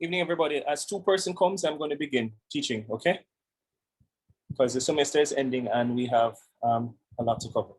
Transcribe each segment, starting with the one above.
Evening, everybody. As two-person comes, I'm going to begin teaching, okay? Because the semester is ending and we have a lot to cover.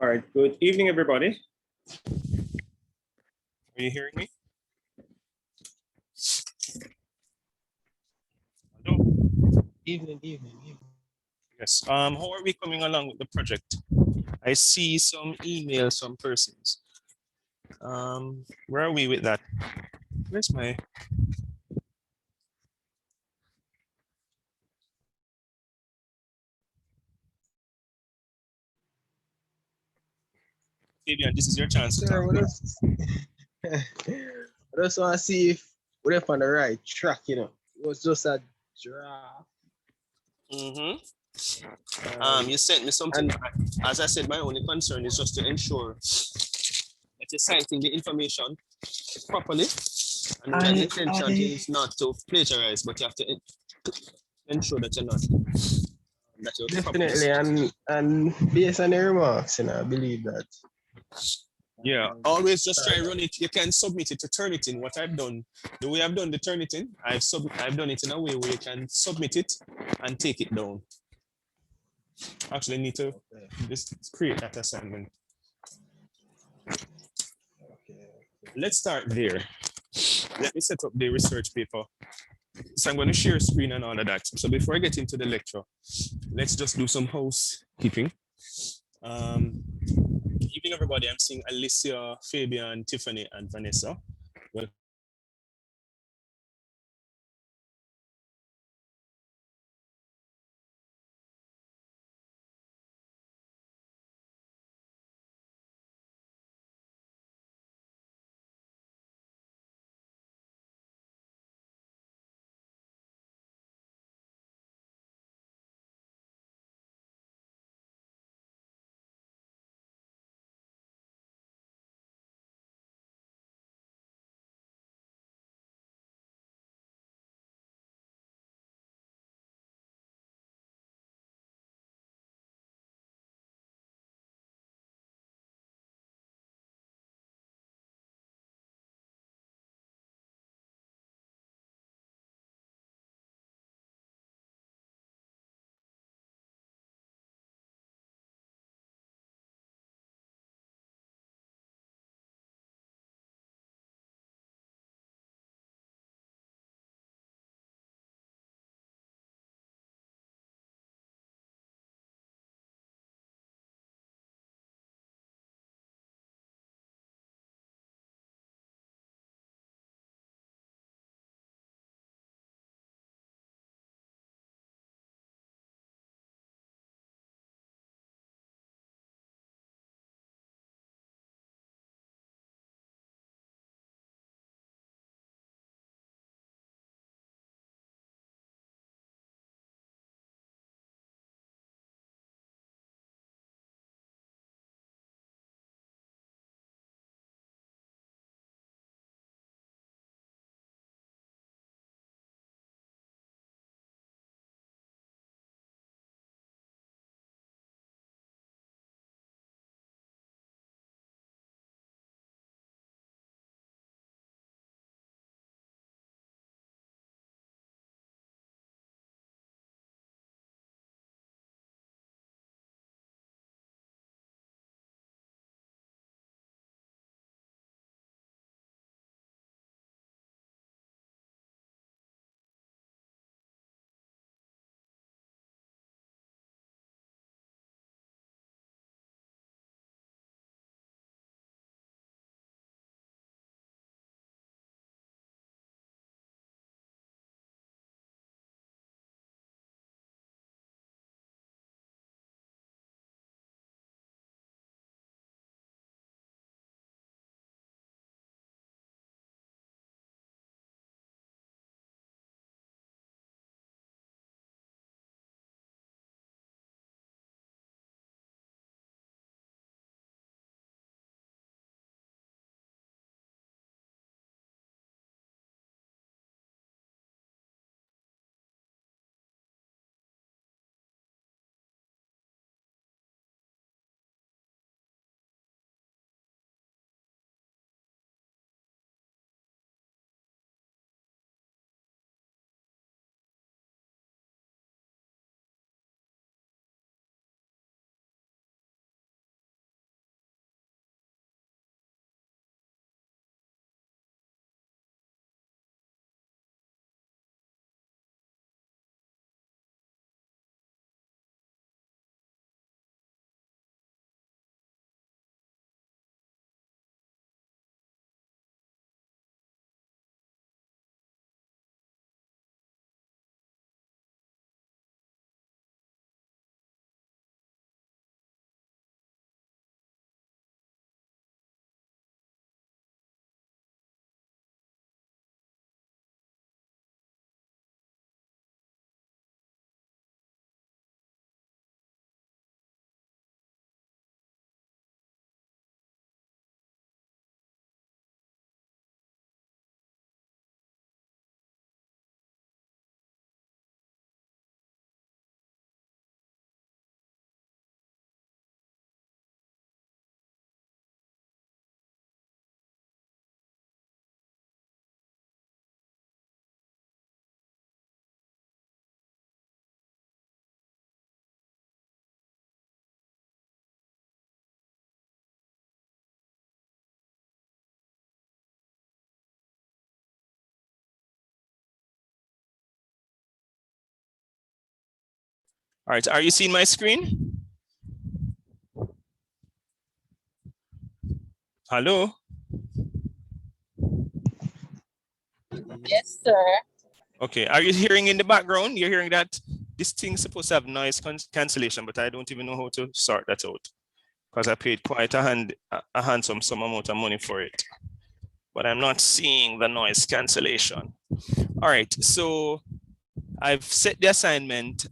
All right, good evening, everybody. Are you hearing me? Hello? Evening. Yes. How are we coming along with the project? I see some emails from persons. Where are we with that? Where's my... Fabian, this is your chance to Sir, talk. what else? I just want to see if we're on the right track, you know. It was just a draft. Mm-hmm. Um, You sent me something. and As I said, my only concern is just to ensure that you're citing the information properly. And know that the I, intention I is not to plagiarize, but you have to ensure that you're not, that you're properly. definitely, and based on the remarks, you know, I believe that. Yeah, Um, always just try sorry. run it. You can submit it to Turnitin. What I've done, the way I've done the Turnitin, I've done it in a way where you can submit it and take it down. Actually, need to Okay. just create that assignment. Okay. Let's start there. Let me set up the research paper. So I'm going to share screen and all of that. So before I get into the lecture, let's just do some housekeeping. Evening, everybody. I'm seeing Alicia, Fabian, Tiffany, and Vanessa. Well, All right, are you seeing my screen? Hello? Yes, sir. Okay, are you hearing in the background? You're hearing that this thing's supposed to have noise cancellation, but I don't even know how to sort that out because I paid quite a handsome sum amount of money for it. But I'm not seeing the noise cancellation. All right, so I've set the assignment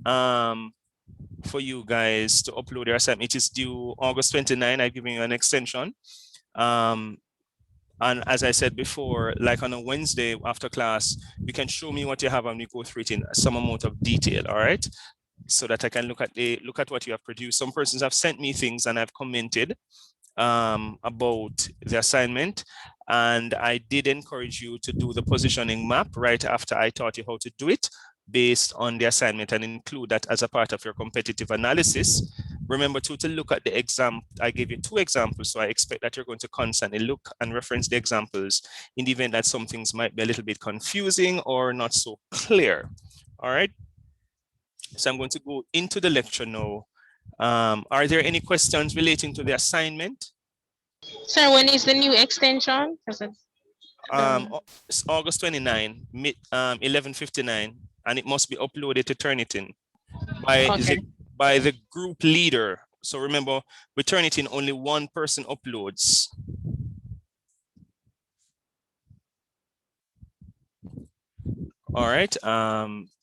for you guys to upload your assignment. It is due August 29. I've given you an extension. And as I said before, like on a Wednesday after class, you can show me what you have and we go through it in some amount of detail, all right? So that I can look at what you have produced. Some persons have sent me things and I've commented about the assignment. And I did encourage you to do the positioning map right after I taught you how to do it based on the assignment and include that as a part of your competitive analysis. Remember to look at the exam. I gave you 2 examples, so I expect that you're going to constantly look and reference the examples in the event that some things might be a little bit confusing or not so clear. All right. So I'm going to go into the lecture now. Are there any questions relating to the assignment? Sir, when is the new extension? It's August 29, 11:59, and it must be uploaded to Turnitin by the group leader. So remember, with Turnitin, only one person uploads. All right.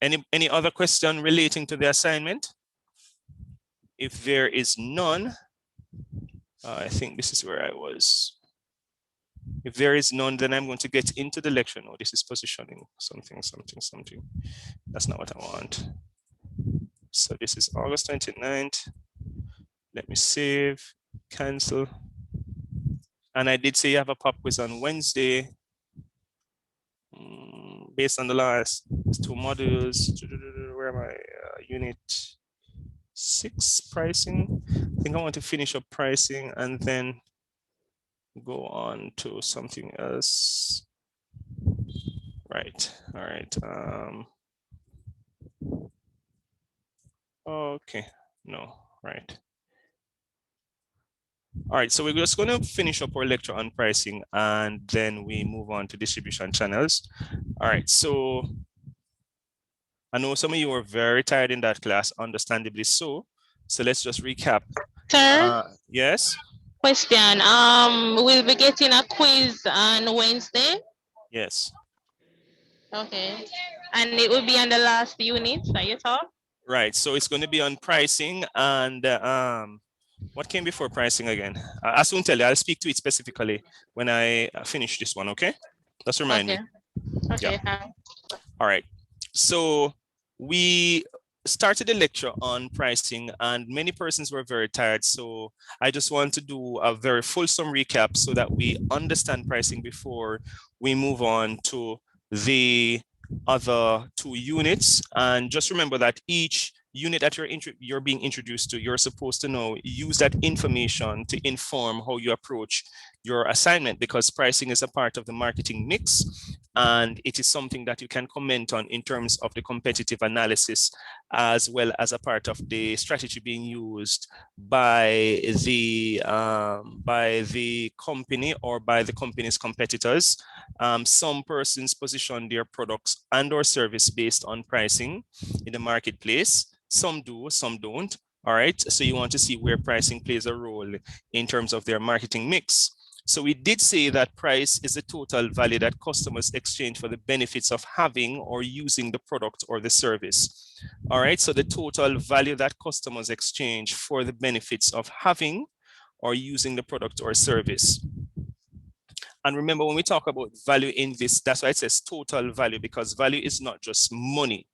Any other question relating to the assignment? If there is none, I think this is where I was. If there is none, then I'm going to get into the lecture. No, this is positioning something. That's not what I want. So this is August 29th. Let me save, cancel. And I did say you have a pop quiz on Wednesday. Based on the last 2 modules. Where am I? Unit 6 pricing. I think I want to finish up pricing and then go on to something else. Right. All right. Okay. No. Right. All right. So we're just going to finish up our lecture on pricing and then we move on to distribution channels. All right. So I know some of you were very tired in that class, understandably so. So let's just recap. Sir? Yes. Question. We'll be getting a quiz on Wednesday. Yes. Okay. And it will be on the last unit that you taught? Right. So it's going to be on pricing and what came before pricing again? I'll soon tell you. I'll speak to it specifically when I finish this one. Okay. Just remind me. Okay. Yeah. All right. So we started the lecture on pricing and many persons were very tired. So I just want to do a very fulsome recap so that we understand pricing before we move on to the other 2 units. And just remember that each unit that you're being introduced to, you're supposed to know, use that information to inform how you approach your assignment, because pricing is a part of the marketing mix and it is something that you can comment on in terms of the competitive analysis as well as a part of the strategy being used by the company or by the company's competitors. Some persons position their products and or service based on pricing in the marketplace. Some do, some don't. All right. So you want to see where pricing plays a role in terms of their marketing mix. So we did say that price is the total value that customers exchange for the benefits of having or using the product or the service. All right. So the total value that customers exchange for the benefits of having or using the product or service. And remember, when we talk about value in this, that's why it says total value, because value is not just money.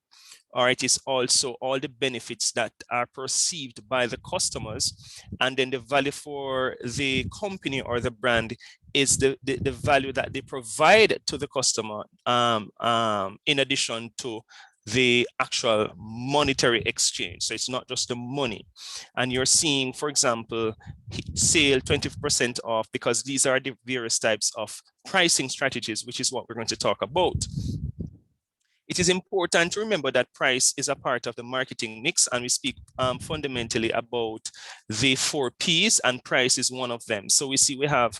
Or it is also all the benefits that are perceived by the customers. And then the value for the company or the brand is the value that they provide to the customer in addition to the actual monetary exchange. So it's not just the money. And you're seeing, for example, sale 20% off, because these are the various types of pricing strategies, which is what we're going to talk about. It is important to remember that price is a part of the marketing mix, and we speak fundamentally about the 4 Ps, and price is one of them. So we see we have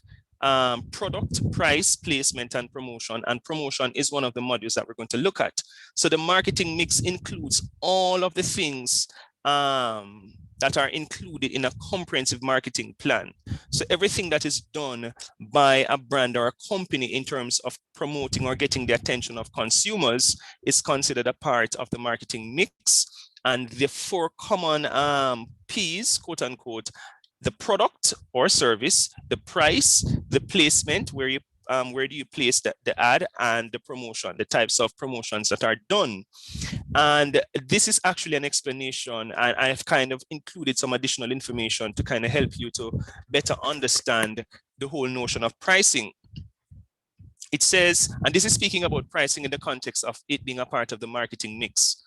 product, price, placement, and promotion is one of the modules that we're going to look at. So the marketing mix includes all of the things that are included in a comprehensive marketing plan. So everything that is done by a brand or a company in terms of promoting or getting the attention of consumers is considered a part of the marketing mix. And the 4 common Ps, quote unquote, the product or service, the price, the placement, where do you place the ad, and the promotion, the types of promotions that are done. And this is actually an explanation, and I've kind of included some additional information to kind of help you to better understand the whole notion of pricing. It says, and this is speaking about pricing in the context of it being a part of the marketing mix.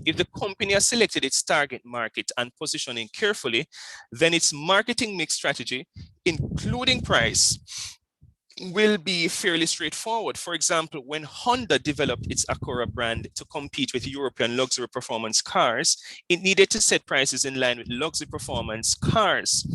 If the company has selected its target market and positioning carefully, then its marketing mix strategy, including price, will be fairly straightforward. For example, when Honda developed its Acura brand to compete with European luxury performance cars, it needed to set prices in line with luxury performance cars.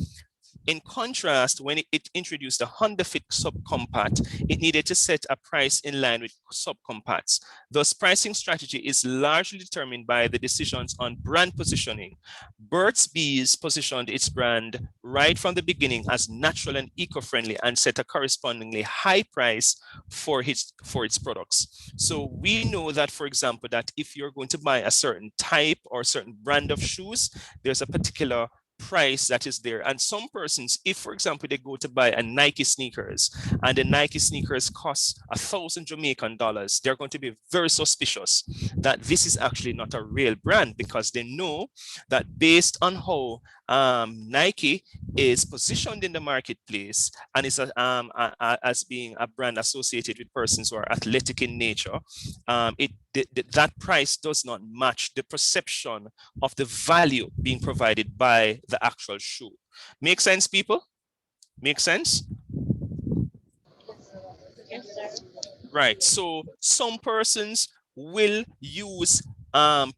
In contrast, when it introduced the Honda Fit subcompact, it needed to set a price in line with subcompacts. Thus, pricing strategy is largely determined by the decisions on brand positioning. Burt's Bees positioned its brand right from the beginning as natural and eco-friendly and set a correspondingly high price for its products. So we know that, for example, that if you're going to buy a certain type or certain brand of shoes, there's a particular price that is there. And some persons, if for example they go to buy a Nike sneakers and the Nike sneakers cost $1,000 Jamaican, they're going to be very suspicious that this is actually not a real brand, because they know that based on how Nike is positioned in the marketplace and is as being a brand associated with persons who are athletic in nature, that price does not match the perception of the value being provided by the actual shoe. Make sense, people? Make sense? Yes, sir. Right. So some persons will use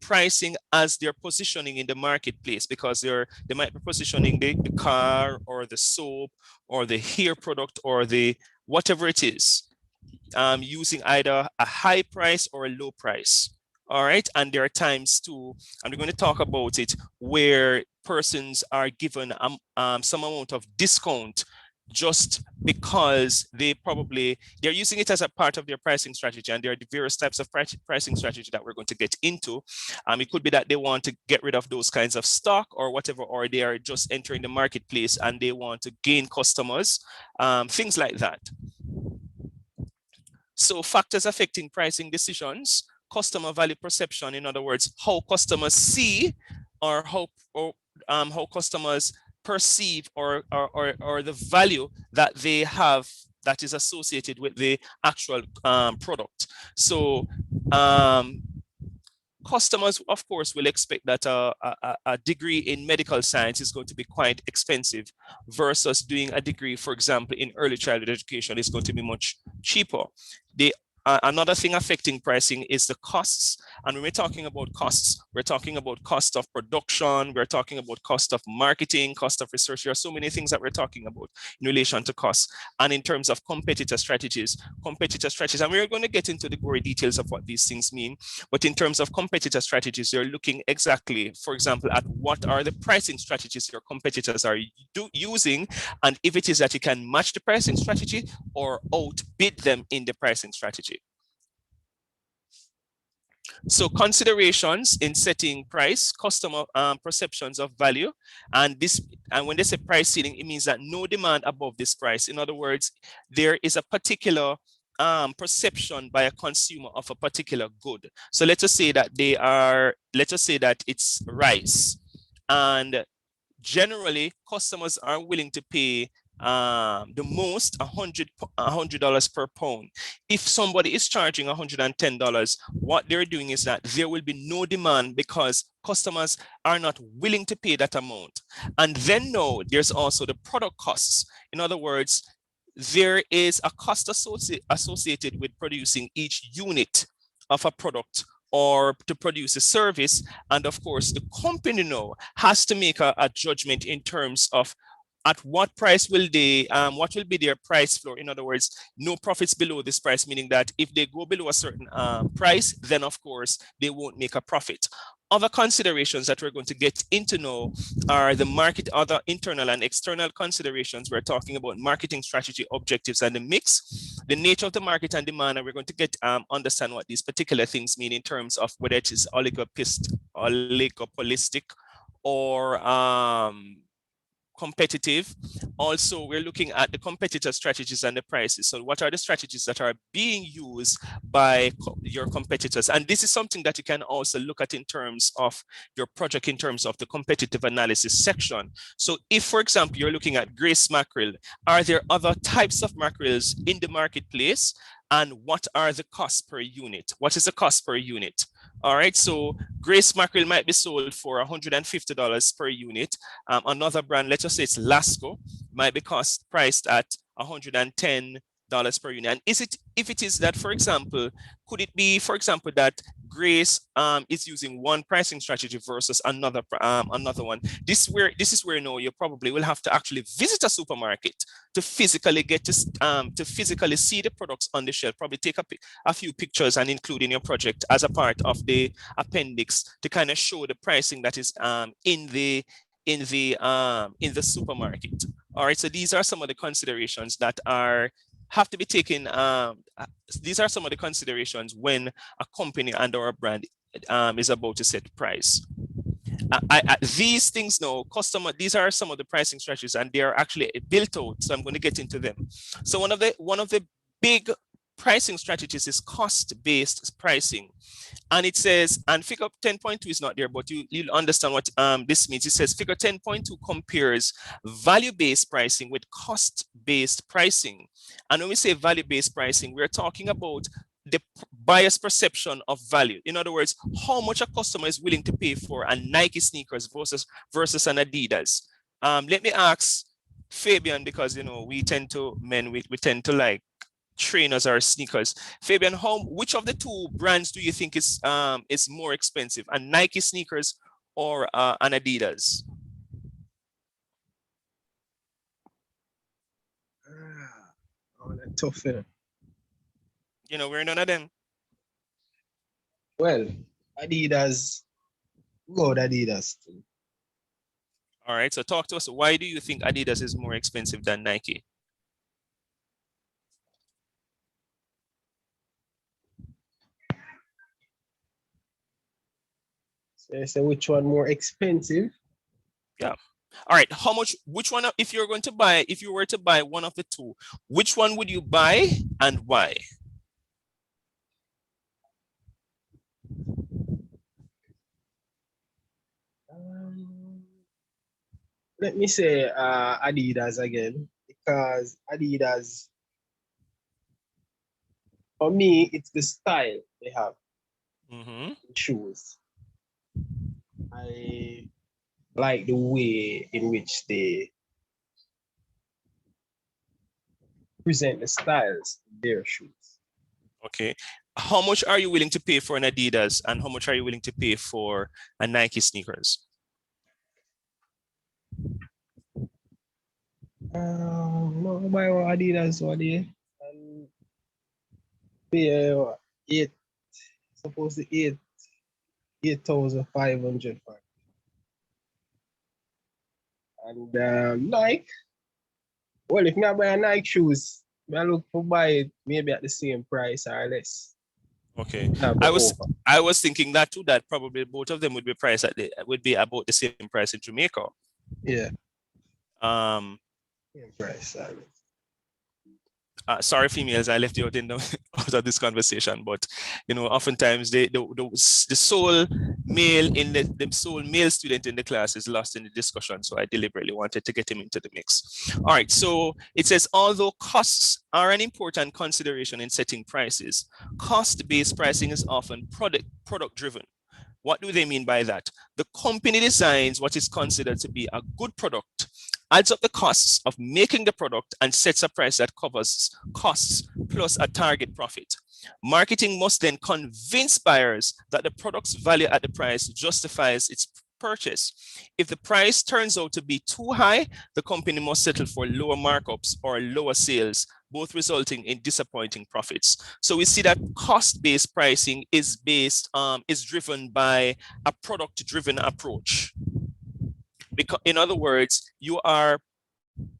pricing as their positioning in the marketplace, because they might be positioning the car or the soap or the hair product or the whatever it is, using either a high price or a low price. All right. And there are times too, and we're going to talk about it, where persons are given some amount of discount just because they're using it as a part of their pricing strategy. And there are the various types of pricing strategy that we're going to get into. It could be that they want to get rid of those kinds of stock or whatever, or they are just entering the marketplace and they want to gain customers, things like that. So factors affecting pricing decisions: customer value perception, in other words, how customers see or how customers perceive or the value that they have that is associated with the actual product. So customers, of course, will expect that a degree in medical science is going to be quite expensive versus doing a degree, for example, in early childhood education is going to be much cheaper. Another thing affecting pricing is the costs. And when we're talking about costs, we're talking about cost of production, we're talking about cost of marketing, cost of research. There are so many things that we're talking about in relation to costs. And in terms of competitor strategies, and we're going to get into the gory details of what these things mean. But in terms of competitor strategies, you're looking exactly, for example, at what are the pricing strategies your competitors are using, and if it is that you can match the pricing strategy or outbid them in the pricing strategy. So considerations in setting price: customer perceptions of value. And when they say price ceiling, it means that no demand above this price. In other words, there is a particular perception by a consumer of a particular good. So let's just say that it's rice, and generally customers are willing to pay the most $100 per pound. If somebody is charging $110, what they're doing is that there will be no demand because customers are not willing to pay that amount. And then there's also the product costs. In other words, there is a cost associated with producing each unit of a product or to produce a service. And of course, the company now has to make a judgment in terms of at what price will they, what will be their price floor? In other words, no profits below this price, meaning that if they go below a certain price, then of course they won't make a profit. Other considerations that we're going to get into now are the market, other internal and external considerations. We're talking about marketing strategy, objectives, and the mix, the nature of the market and demand, and we're going to get understand what these particular things mean in terms of whether it is oligopolistic or competitive. Also, we're looking at the competitor strategies and the prices. So what are the strategies that are being used by your competitors? And this is something that you can also look at in terms of your project, in terms of the competitive analysis section. So if, for example, you're looking at grace mackerel, are there other types of mackerels in the marketplace? And what are the costs per unit? What is the cost per unit? All right, so grace mackerel might be sold for $150 per unit. Another brand, let's just say it's Lasco, might be priced at $110 per unit. And if it is that, for example, could it be, for example, that Grace is using one pricing strategy versus another one? This is where you probably will have to actually visit a supermarket to physically get to physically see the products on the shelf. Probably take a few pictures and include in your project as a part of the appendix to kind of show the pricing that is in the supermarket. All right, so these are some of the considerations that have to be taken. These are some of the considerations when a company and or a brand is about to set price. These things now, these are some of the pricing strategies, and they are actually built out. So I'm going to get into them. So one of the big pricing strategies is cost-based pricing. And it says, and figure 10.2 is not there, but you'll understand what this means. It says figure 10.2 compares value-based pricing with cost-based pricing. And when we say value-based pricing, we're talking about the buyer's perception of value. In other words, how much a customer is willing to pay for a Nike sneakers versus an Adidas. Let me ask Fabian, because we tend to like trainers or sneakers. Fabian, which of the two brands do you think is more expensive, a Nike sneakers or an Adidas? That's tough, We're none of them. Well, Adidas, go with Adidas too. All right, so talk to us. Why do you think Adidas is more expensive than Nike? So which one more expensive? Yeah. All right. Which one, if you were to buy one of the two, which one would you buy and why? Let me say Adidas again, because Adidas, for me, it's the style they have in shoes. I like the way in which they present the styles in their shoes. Okay. How much are you willing to pay for an Adidas and how much are you willing to pay for a Nike sneakers? No, buy Adidas one day and pay supposed to 8,500 for it. And Nike, well, if I buy a Nike shoes, I look to buy it maybe at the same price or less. Okay, I was thinking that too, that probably both of them would be priced would be about the same price in Jamaica. Yeah. Same price. Sorry, females, I left you out out of this conversation, but oftentimes the sole male student in the class is lost in the discussion, so I deliberately wanted to get him into the mix. All right, so it says, although costs are an important consideration in setting prices, cost-based pricing is often product-driven. What do they mean by that? The company designs what is considered to be a good product adds up the costs of making the product and sets a price that covers costs plus a target profit. Marketing must then convince buyers that the product's value at the price justifies its purchase. If the price turns out to be too high, the company must settle for lower markups or lower sales, both resulting in disappointing profits. So we see that cost-based pricing is driven by a product-driven approach. Because, in other words, you are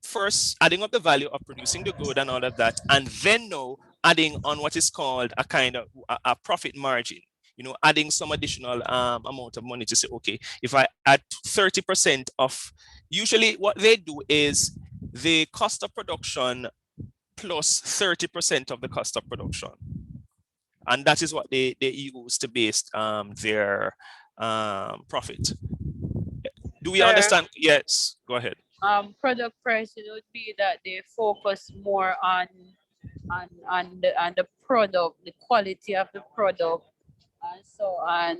first adding up the value of producing the good and all of that, and then now adding on what is called a kind of a profit margin. You know, adding some additional amount of money to say, okay, if I add 30% of, usually what they do is the cost of production plus 30% of the cost of production. And that is what they use to base their profit. Do we understand? Yes, go ahead. Product pricing would be that they focus more on the product, the quality of the product, and so on.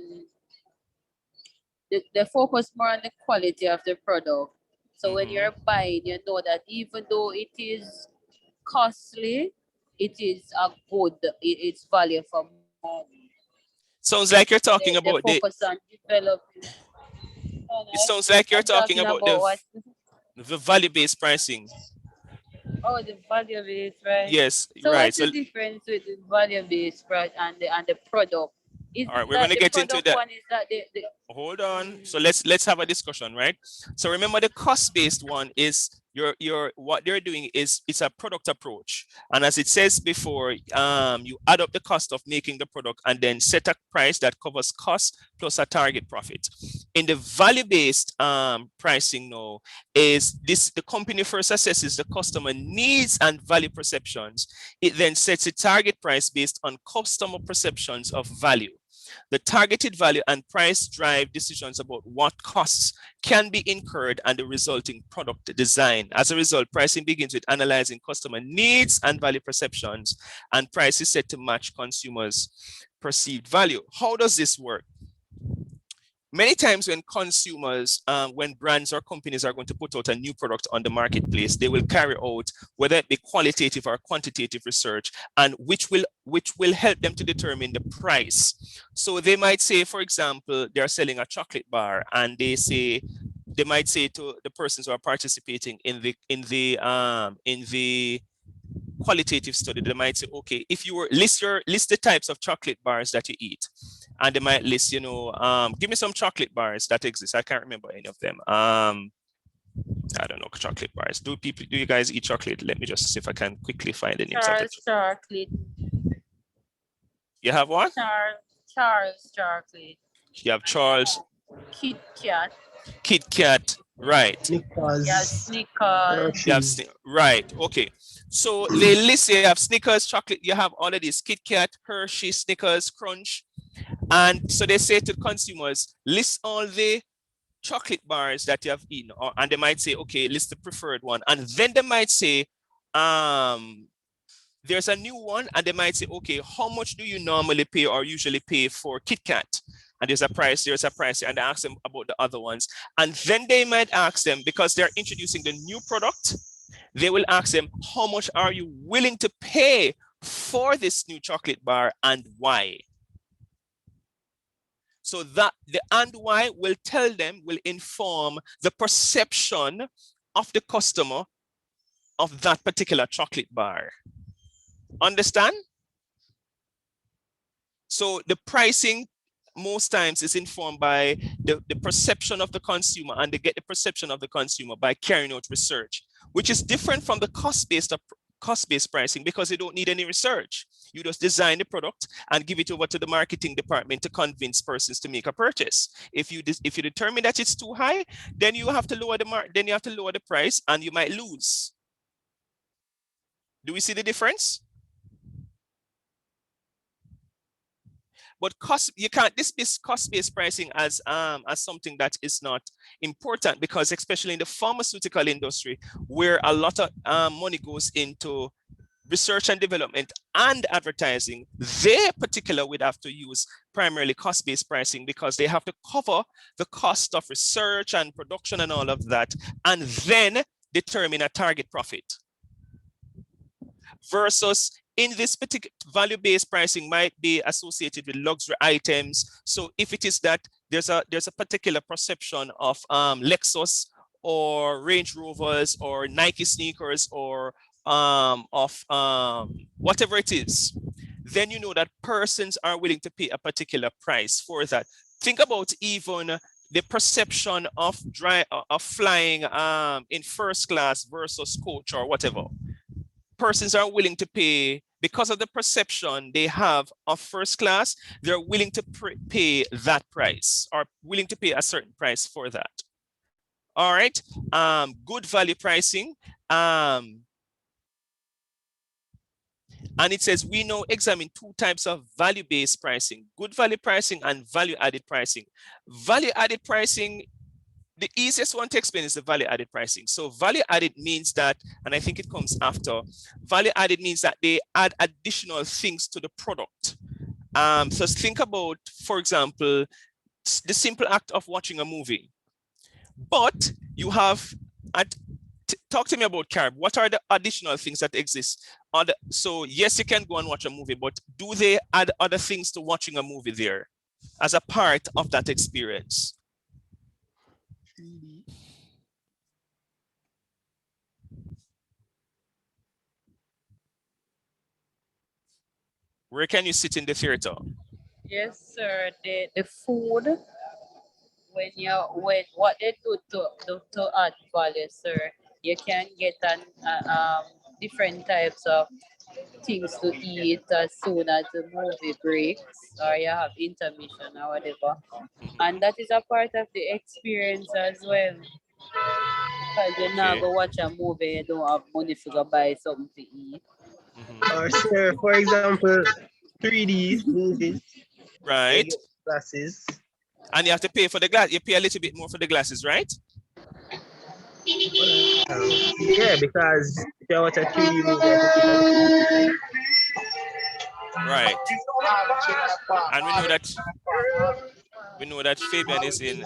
They focus more on the quality of the product. So when you're buying, you know that even though it is costly, it is a good, it's value for money. Sounds like you're talking They about focus on developing. it sounds like you're I'm talking about the what? the value-based pricing. Oh, the value based, right? Yes, So right. what's So the difference with the value based price and the product? Is all right, we're that gonna the get into product that. one is that the Hold on. So let's have a discussion, right? So remember, the cost-based one is your what they're doing is it's a product approach, and as it says before, you add up the cost of making the product and then set a price that covers cost plus a target profit. In the value-based pricing now, is this the company first assesses the customer needs and value perceptions. It then sets a target price based on customer perceptions of value. The targeted value and price drive decisions about what costs can be incurred and the resulting product design. As a result, pricing begins with analyzing customer needs and value perceptions, and price is set to match consumers' perceived value. How does this work? Many times when consumers, when brands or companies are going to put out a new product on the marketplace, they will carry out, whether it be qualitative or quantitative research, and which will help them to determine the price. So they might say, for example, they're selling a chocolate bar, and they might say to the persons who are participating in the qualitative study, they might say, okay, if you were list the types of chocolate bars that you eat, and they might list, you know, give me some chocolate bars that exist. I can't remember any of them. I don't know, chocolate bars. Do you guys eat chocolate? Let me just see if I can quickly find the names of the chocolate. You have what? Charles chocolate. You have Charles. Kit Kat. Kit Kat, right. Snickers. Yeah, Snickers. You have right, okay. So they list, you have Snickers, chocolate, you have all of these, Kit Kat, Hershey, Snickers, Crunch. And so they say to consumers, list all the chocolate bars that you have eaten, and they might say, okay, list the preferred one. And then they might say, there's a new one, and they might say, okay, how much do you normally pay or usually pay for Kit Kat? And there's a price, and they ask them about the other ones. And then they might ask them, because they're introducing the new product, they will ask them, how much are you willing to pay for this new chocolate bar and why? So that the and why will tell them, will inform the perception of the customer of that particular chocolate bar. Understand? So the pricing most times is informed by the perception of the consumer, and they get the perception of the consumer by carrying out research, which is different from the cost-based pricing, because you don't need any research. You just design the product and give it over to the marketing department to convince persons to make a purchase. If you determine that it's too high, then you have to lower the price, and you might lose. Do we see the difference? But you can't dismiss cost-based pricing as something that is not important, because especially in the pharmaceutical industry, where a lot of money goes into research and development and advertising, they particularly would have to use primarily cost-based pricing, because they have to cover the cost of research and production and all of that, and then determine a target profit. Versus in this particular value-based pricing might be associated with luxury items. So if it is that there's a particular perception of Lexus or Range Rovers or Nike sneakers or whatever it is, then you know that persons are willing to pay a particular price for that. Think about even the perception of flying in first class versus coach or whatever. Persons are willing to pay because of the perception they have of first class. They're willing to pay that price or willing to pay a certain price for that. All right. Good value pricing. And it says we now examine two types of value-based pricing: good value pricing and value-added pricing. Value-added pricing, the easiest one to explain is the value-added pricing. So value-added means that, and I think it comes after, value-added means that they add additional things to the product. So think about, for example, the simple act of watching a movie. But you have, talk to me about Carib. What are the additional things that exist? So yes, you can go and watch a movie, but do they add other things to watching a movie there as a part of that experience? Where can you sit in the theater? Yes, sir. The food, when what they do to add value, sir, you can get different types of things to eat as soon as the movie breaks or you have intermission or whatever. And that is a part of the experience as well. Because you're not Okay. going to watch a movie, you don't have money to go buy something to eat. Or sir, for example, 3D movies, they Right. get glasses. And you have to pay for the glass. You pay a little bit more for the glasses, right? Yeah, because if you watch a 3D movie, I think it's Right. And we know that Fabian is in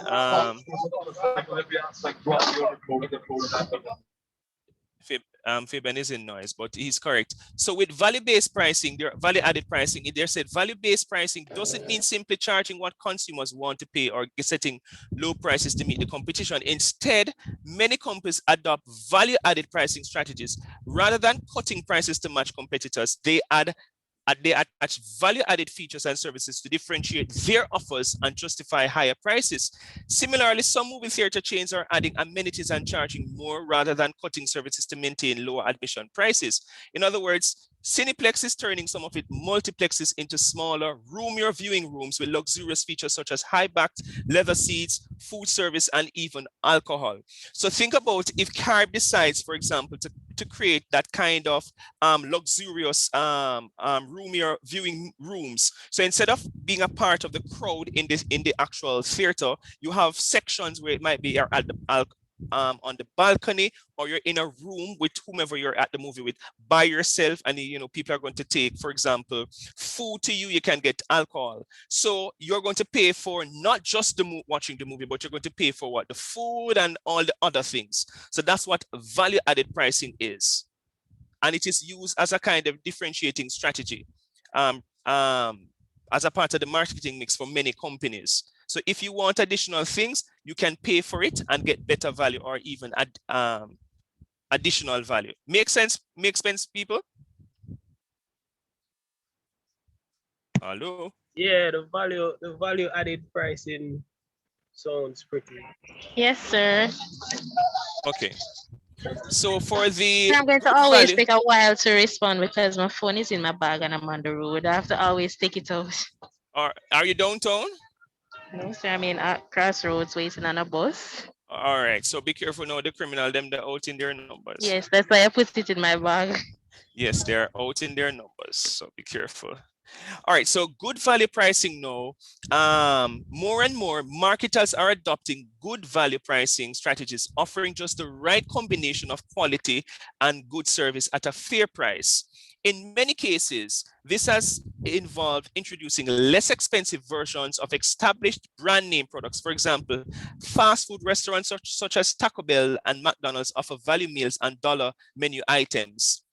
Fabian is in noise, but he's correct. So with value-based pricing, there value-added pricing, there said value-based pricing doesn't mean simply charging what consumers want to pay or setting low prices to meet the competition. Instead, many companies adopt value-added pricing strategies. Rather than cutting prices to match competitors, they attach value-added features and services to differentiate their offers and justify higher prices. Similarly, some movie theater chains are adding amenities and charging more rather than cutting services to maintain lower admission prices. In other words, Cineplex is turning some of its multiplexes into smaller, roomier viewing rooms with luxurious features such as high-backed leather seats, food service, and even alcohol. So think about if Carib decides, for example, to create that kind of luxurious roomier viewing rooms. So instead of being a part of the crowd in the actual theater, you have sections where it might be you're at the on the balcony, or you're in a room with whomever you're at the movie with by yourself, and people are going to take, for example, food to you. You can get alcohol, so you're going to pay for not just watching the movie, but you're going to pay for what? The food and all the other things. So that's what value-added pricing is, and it is used as a kind of differentiating strategy as a part of the marketing mix for many companies. So if you want additional things, you can pay for it and get better value or even additional value. Make sense? Make sense, people? Hello? Yeah, the value added pricing sounds pretty. Yes, sir. Okay. So for the I'm going to always take a while to respond because my phone is in my bag and I'm on the road. I have to always take it out. Are you downtown? No, sir. I'm in at Crossroads waiting on a bus. All right. So be careful now. The criminal, them, they're out in their numbers. Yes, that's why I put it in my bag. Yes, they're out in their numbers. So be careful. All right, so good value pricing now. More and more marketers are adopting good value pricing strategies, offering just the right combination of quality and good service at a fair price. In many cases, this has involved introducing less expensive versions of established brand name products. For example, fast food restaurants such as Taco Bell and McDonald's offer value meals and dollar menu items.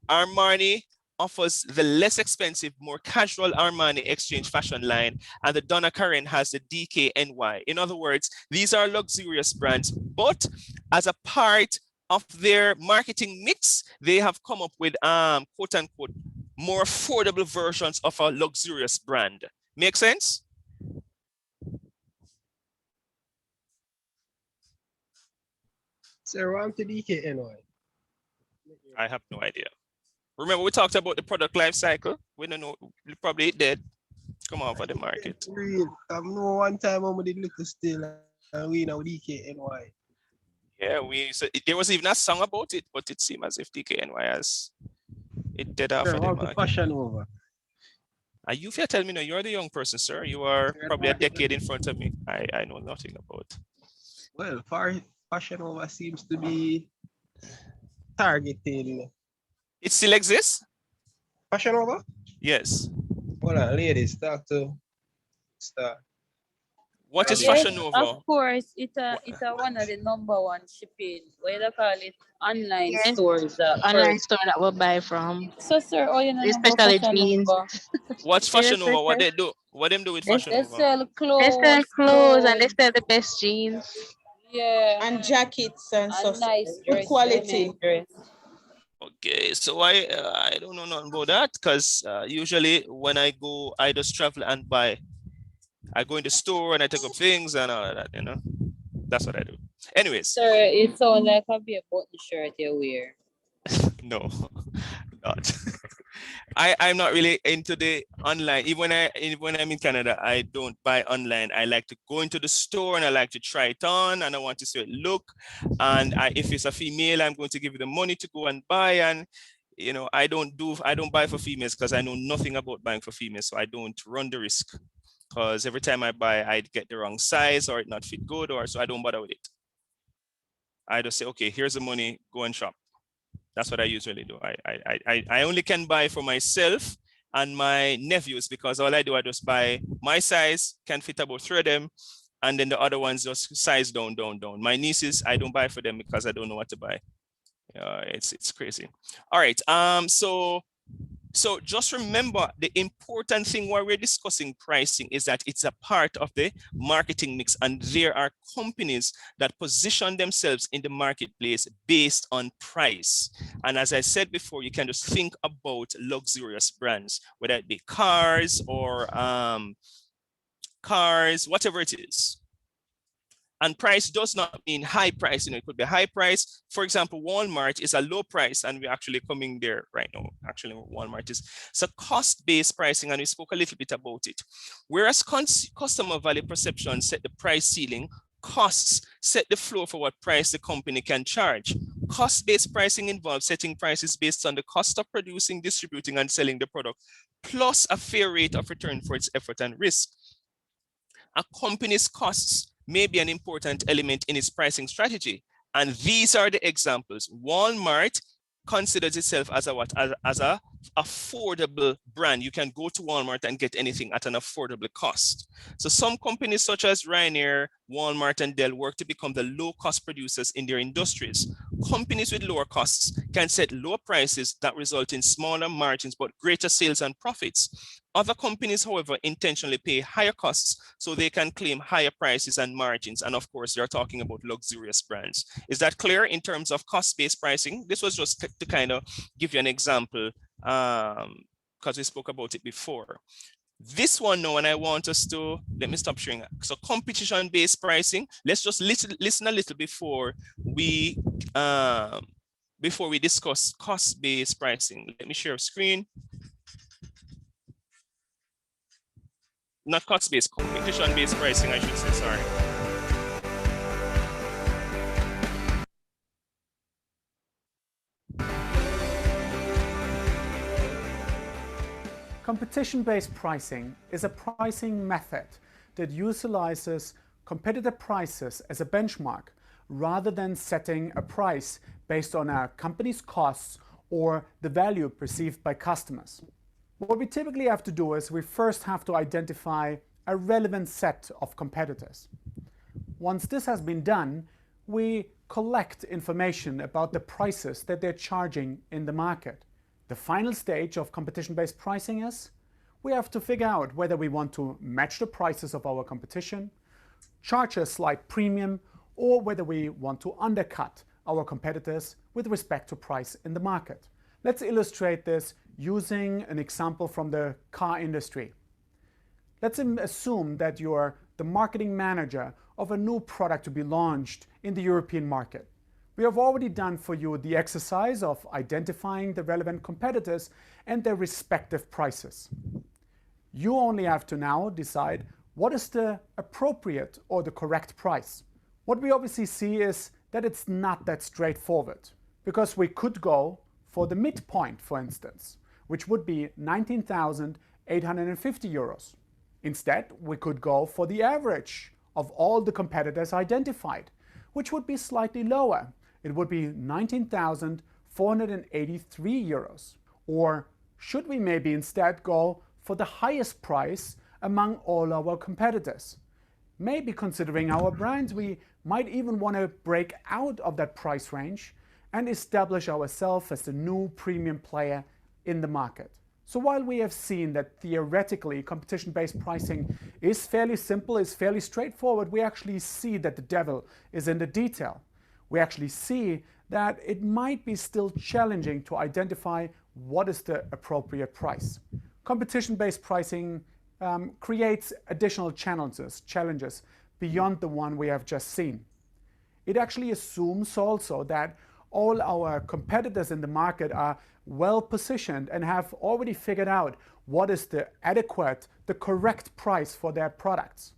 Armani offers the less expensive, more casual Armani Exchange fashion line, and the Donna Karan has the DKNY. In other words, these are luxurious brands, but as a part of their marketing mix, they have come up with quote unquote more affordable versions of a luxurious brand. Make sense? Sir, I'm to DKNY. I have no idea. Remember, we talked about the product life cycle. We don't know, probably it did come off of the market. Real. I know one time when we did look still and we know DKNY. Yeah, there was even a song about it, but it seemed as if DKNY has it dead off Sir, of the I'm to market. fashion over. Are you fair tell me now, you're the young person, sir. You are probably a decade in front of me. I know nothing about. Well, fashion over seems to be targeting. It still exists? Fashion over? Yes. Hold on, ladies, talk to start. What is Yes, Fashion Nova? of course, it's a one of the number one shipping. What do you call it? Online Yes. stores. Online store that we'll buy from. So, sir, oh, you know about Especially Fashion jeans. Nova? What's Fashion Nova? What Yes, they do? What them do with They- Fashion They Nova? sell They clothes, sell clothes and they sell the best jeans. yeah, And jackets and and so nice good dress, quality. women dress. Okay, so I don't know nothing about that because usually when I go, I just travel and buy. I go in the store and I take up things and all of that, you know. That's what I do. Anyways, Sir, it sounds like a be a button shirt you wear. no, not. I'm not really into the online. Even when I'm in Canada, I don't buy online. I like to go into the store and I like to try it on and I want to see it look. And if it's a female, I'm going to give you the money to go and buy. And you know, I don't buy for females because I know nothing about buying for females, so I don't run the risk. Because every time I buy, I get the wrong size or it not fit good, or so I don't bother with it. I just say, okay, here's the money, go and shop. That's what I usually do. I only can buy for myself and my nephews because all I do, I just buy my size, can fit about 3 of them, and then the other ones just size down. My nieces, I don't buy for them because I don't know what to buy. It's crazy. All right. So just remember the important thing while we're discussing pricing is that it's a part of the marketing mix, and there are companies that position themselves in the marketplace based on price. And as I said before, you can just think about luxurious brands, whether it be cars or whatever it is. And price does not mean high price. You know, it could be high price. For example, Walmart is a low price, and we're actually coming there right now. Actually, Walmart is so cost-based pricing, and we spoke a little bit about it. Whereas customer value perception set the price ceiling, costs set the floor for what price the company can charge. Cost-based pricing involves setting prices based on the cost of producing, distributing, and selling the product, plus a fair rate of return for its effort and risk. A company's costs may be an important element in its pricing strategy. And these are the examples. Walmart considers itself as a affordable brand. You can go to Walmart and get anything at an affordable cost. So some companies such as Ryanair, Walmart, and Dell work to become the low-cost producers in their industries. Companies with lower costs can set lower prices that result in smaller margins but greater sales and profits. Other companies, however, intentionally pay higher costs so they can claim higher prices and margins. And of course, you're talking about luxurious brands. Is that clear in terms of cost-based pricing? This was just to kind of give you an example because we spoke about it before. This one now, and I want us to, let me stop sharing. So competition-based pricing, let's just listen a little before we discuss cost-based pricing. Let me share a screen. Not cost-based, competition-based pricing, I should say, sorry. Competition-based pricing is a pricing method that utilizes competitor prices as a benchmark rather than setting a price based on a company's costs or the value perceived by customers. What we typically have to do is we first have to identify a relevant set of competitors. Once this has been done, we collect information about the prices that they're charging in the market. The final stage of competition-based pricing is we have to figure out whether we want to match the prices of our competition, charge a slight premium, or whether we want to undercut our competitors with respect to price in the market. Let's illustrate this using an example from the car industry. Let's assume that you're the marketing manager of a new product to be launched in the European market. We have already done for you the exercise of identifying the relevant competitors and their respective prices. You only have to now decide what is the appropriate or the correct price. What we obviously see is that it's not that straightforward, because we could go for the midpoint, for instance, which would be 19,850 euros. Instead, we could go for the average of all the competitors identified, which would be slightly lower. It would be 19,483 euros. Or should we maybe instead go for the highest price among all our competitors? Maybe considering our brands, we might even want to break out of that price range and establish ourselves as the new premium player in the market. So while we have seen that theoretically competition-based pricing is fairly simple, is fairly straightforward, we actually see that the devil is in the detail. We actually see that it might be still challenging to identify what is the appropriate price. Competition-based pricing creates additional challenges beyond the one we have just seen. It actually assumes also that all our competitors in the market are well positioned and have already figured out what is the adequate, the correct price for their products.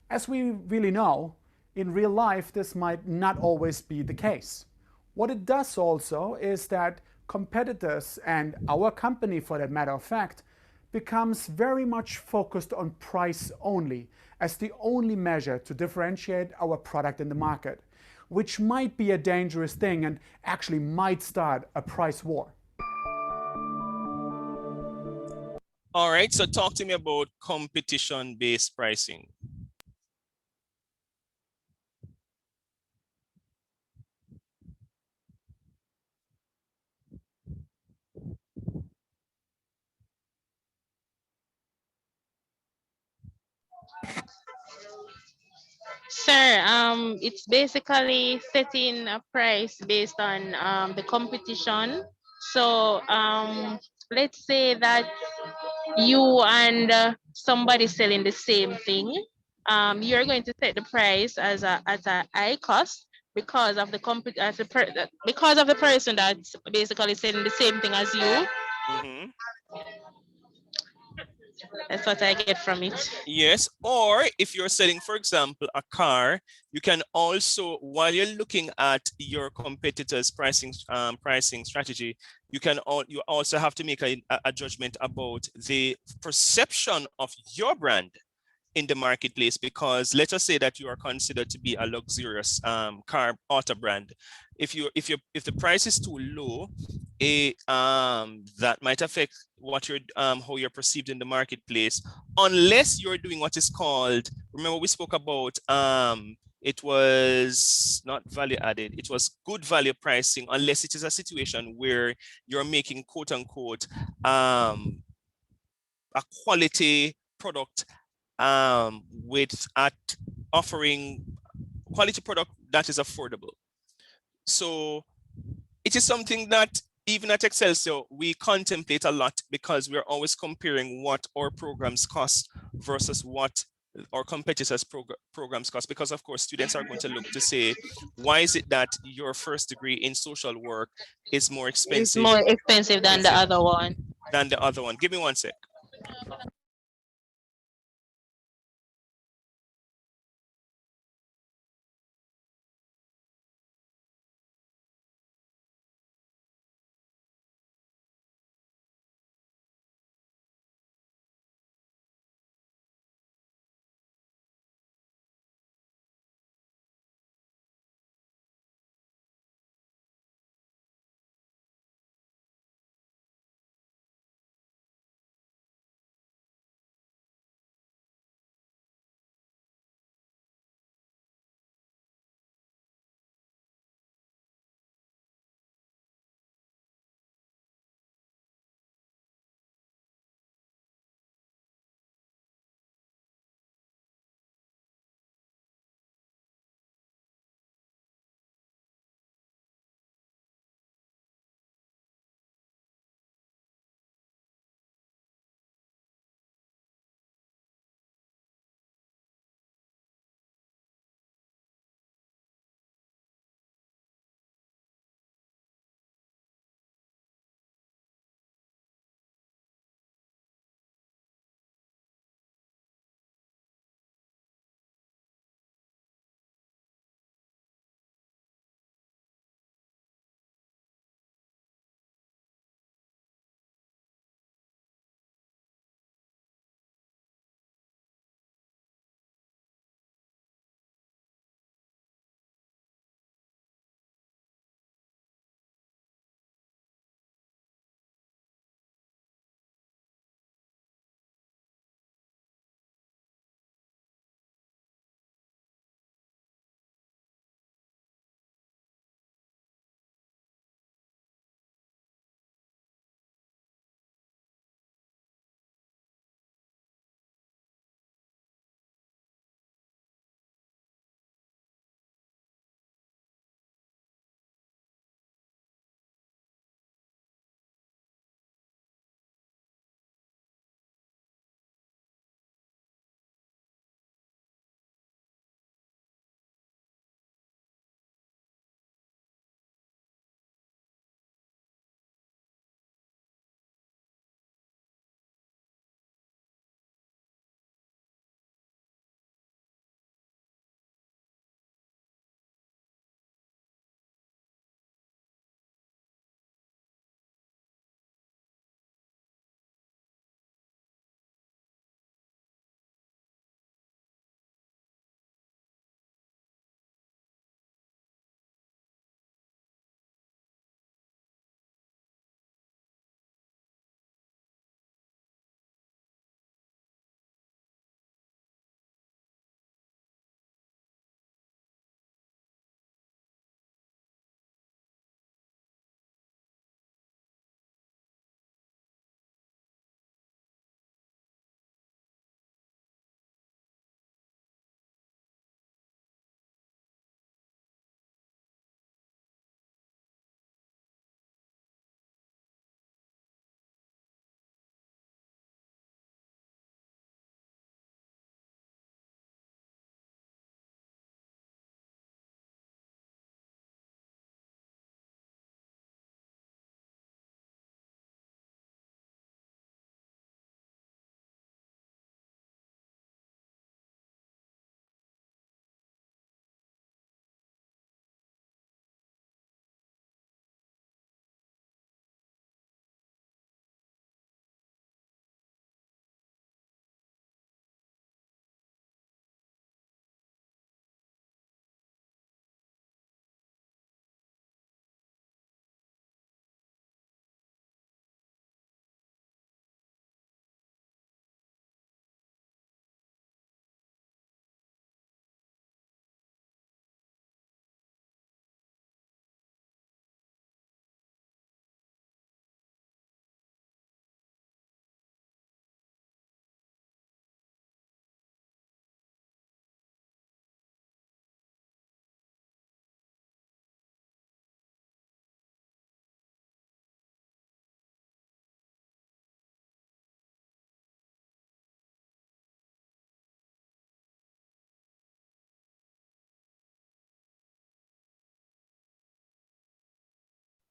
As we really know, in real life, this might not always be the case. What it does also is that competitors, and our company for that matter of fact, becomes very much focused on price only as the only measure to differentiate our product in the market, which might be a dangerous thing and actually might start a price war. All right, so talk to me about competition-based pricing. Sir, it's basically setting a price based on the competition. So let's say that you and somebody selling the same thing. You're going to set the price as a high cost because of the because of the person that's basically selling the same thing as you. Mm-hmm. That's what I get from it. Yes, or if you're selling, for example, a car, you can also, while you're looking at your competitors' pricing strategy, you also have to make a judgment about the perception of your brand in the marketplace, because let us say that you are considered to be a luxurious car auto brand. If the price is too low, that might affect what you're how you're perceived in the marketplace, unless you're doing what is called, remember we spoke about it was not value added, it was good value pricing, unless it is a situation where you're making quote unquote a quality product with offering quality product that is affordable. So it is something that even at Excelsior, we contemplate a lot, because we're always comparing what our programs cost versus what our competitors' programs cost. Because of course, students are going to look to say, why is it that your first degree in social work is more expensive? It's more expensive than the other one. Give me one sec.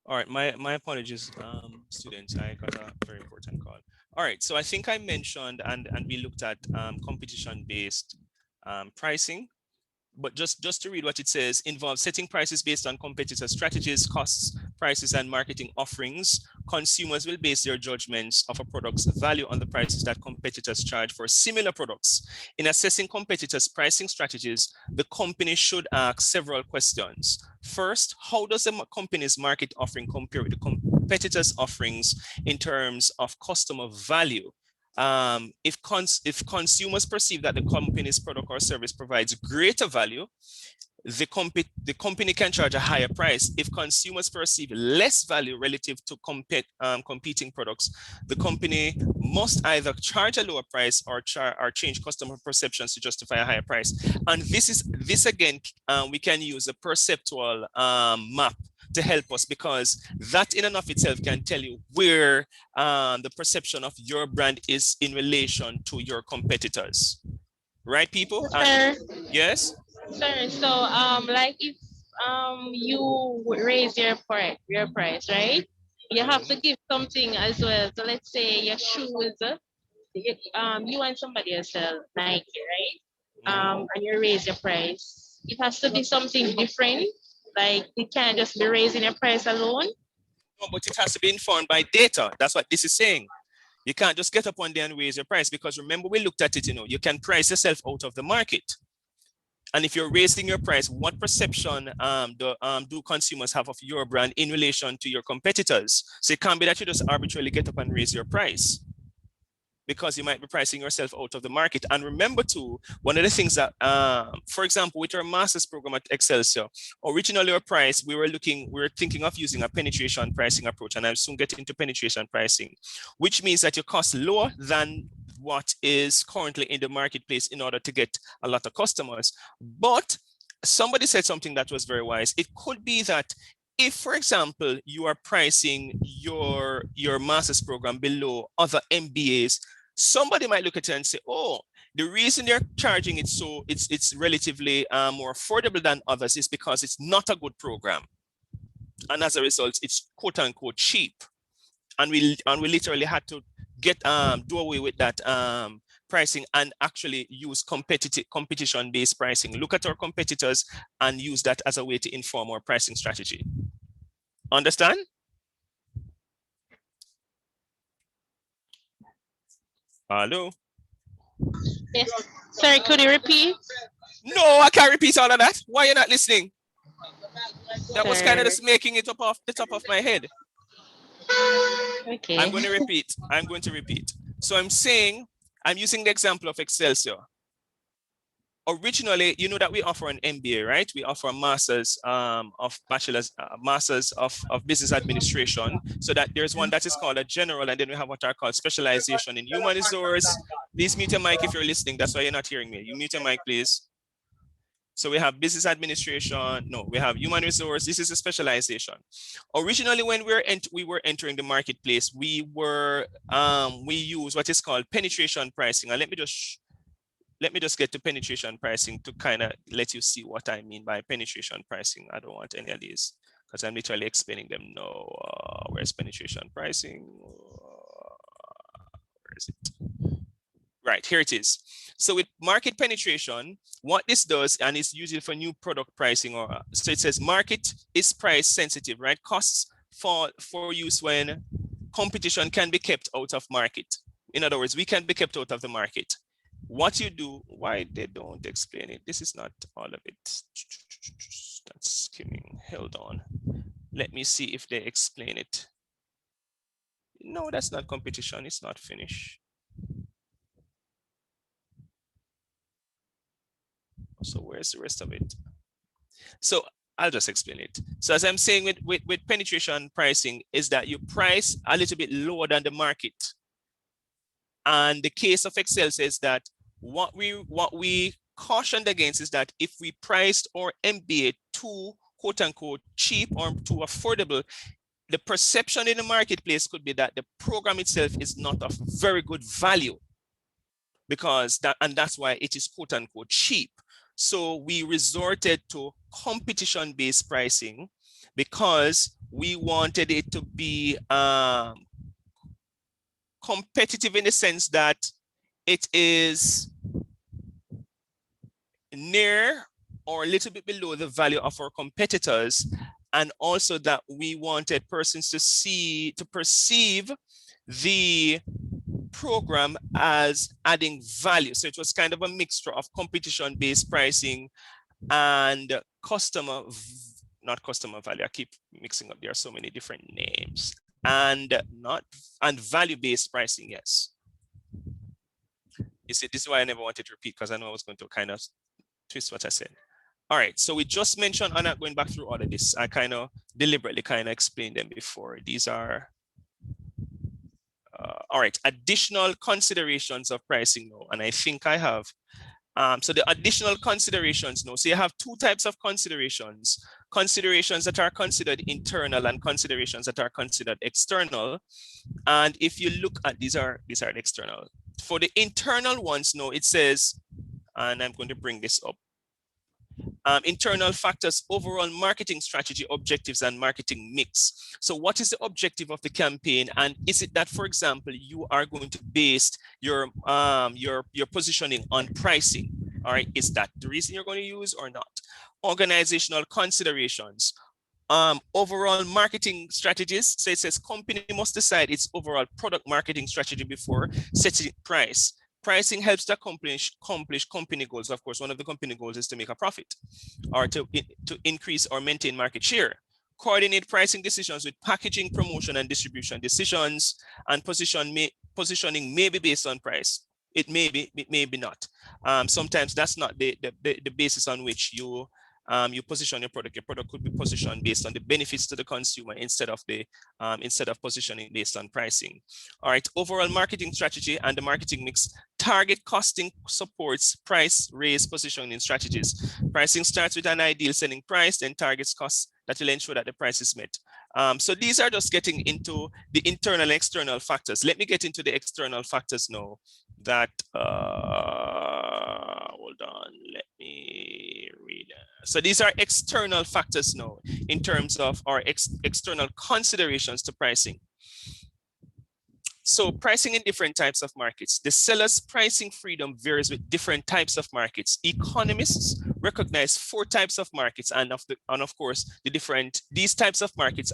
All right, my apologies, students. I got a very important call. All right, so I think I mentioned and we looked at competition-based pricing. But just to read what it says, involves setting prices based on competitor strategies, costs, prices, and marketing offerings. Consumers will base their judgments of a product's value on the prices that competitors charge for similar products. In assessing competitors' pricing strategies, the company should ask several questions. First, how does the company's market offering compare with the competitors' offerings in terms of customer value? If consumers perceive that the company's product or service provides greater value, the company can charge a higher price. If consumers perceive less value relative to competing products, the company must either charge a lower price or change customer perceptions to justify a higher price. And this again, we can use a perceptual map to help us, because that in and of itself can tell you where the perception of your brand is in relation to your competitors. Right, people? Sir, Yes? sir. So like if you raise your price, right? You have to give something as well. So let's say your shoes, you and somebody else sell Nike, right? And you raise your price. It has to be something different. Like it can't just be raising your price alone. No, but it has to be informed by data. That's what this is saying. You can't just get up one day and raise your price, because remember we looked at it, you can price yourself out of the market. And if you're raising your price, what perception do consumers have of your brand in relation to your competitors? So it can't be that you just arbitrarily get up and raise your price, because you might be pricing yourself out of the market. And remember too, one of the things that, for example, with our master's program at Excelsior, originally our price, we were thinking of using a penetration pricing approach, and I'll soon get into penetration pricing, which means that your cost lower than what is currently in the marketplace in order to get a lot of customers. But somebody said something that was very wise. It could be that if, for example, you are pricing your master's program below other MBAs, somebody might look at it and say, oh, the reason they're charging it so it's relatively more affordable than others is because it's not a good program. And as a result, it's quote unquote cheap. And we literally had to get do away with that pricing and actually use competition-based pricing. Look at our competitors and use that as a way to inform our pricing strategy. Understand? Hello? Yes. Sorry, could you repeat? No, I can't repeat all of that. Why are you not listening? That was kind of Sir. just making it up off the top of my head. Okay. I'm going to repeat. So I'm saying, I'm using the example of Excelsior. Originally, you know that we offer an MBA, right? We offer a master's masters of business administration. So that there's one that is called a general, and then we have what are called specialization in human resource. Please mute your mic if you're listening. That's why you're not hearing me. You mute your mic, please. So we have business administration. No, we have human resource. This is a specialization. Originally, when we were entering the marketplace, we use what is called penetration pricing. And let me just get to penetration pricing to kind of let you see what I mean by penetration pricing. I don't want any of these because I'm literally explaining them. No, where's penetration pricing? Where is it? Right, here it is. So with market penetration, what this does, and it's usually for new product pricing, or so it says market is price sensitive, right? Costs for use when competition can be kept out of market. In other words, we can be kept out of the market. What you do, why they don't explain it? This is not all of it. That's skimming. Hold on. Let me see if they explain it. No, that's not competition. It's not finished. So where's the rest of it? So I'll just explain it. So as I'm saying with penetration pricing is that you price a little bit lower than the market. And the case of Excel says that what we cautioned against is that if we priced our MBA too quote unquote cheap or too affordable, the perception in the marketplace could be that the program itself is not of very good value, because that's why it is quote unquote cheap. So we resorted to competition-based pricing because we wanted it to be competitive in the sense that it is near or a little bit below the value of our competitors, and also that we wanted persons to perceive the program as adding value. So it was kind of a mixture of competition-based pricing and not customer value. I keep mixing up. There are so many different names, and value-based pricing. Yes. You see, this is why I never wanted to repeat, because I know I was going to kind of twist what I said. All right, so we just mentioned, I'm not going back through all of this. I kind of deliberately kind of explained them before. These are, all right, additional considerations of pricing now. And I think I have, so the additional considerations now. So you have two types of considerations. Considerations that are considered internal and considerations that are considered external. And if you look at, these are external. For the internal ones now, it says, and I'm going to bring this up. Internal factors, overall marketing strategy, objectives, and marketing mix. So what is the objective of the campaign? And is it that, for example, you are going to base your positioning on pricing? All right, is that the reason you're going to use or not? Organizational considerations. Overall marketing strategies. So it says company must decide its overall product marketing strategy before setting price. Pricing helps to accomplish company goals. Of course, one of the company goals is to make a profit or to increase or maintain market share. Coordinate pricing decisions with packaging, promotion, and distribution decisions, and positioning may be based on price. It may be, it may be not. Sometimes that's not the basis on which you position your product. Your product could be positioned based on the benefits to the consumer instead of positioning based on pricing. All right, overall marketing strategy and the marketing mix. Target costing supports price raise positioning strategies. Pricing starts with an ideal selling price, then targets costs that will ensure that the price is met. So these are just getting into the internal and external factors. Let me get into the external factors now. That hold on, let me read. So these are external factors now in terms of our external considerations to pricing. So pricing in different types of markets. The seller's pricing freedom varies with different types of markets. Economists recognize 4 types of markets, and of course, these types of markets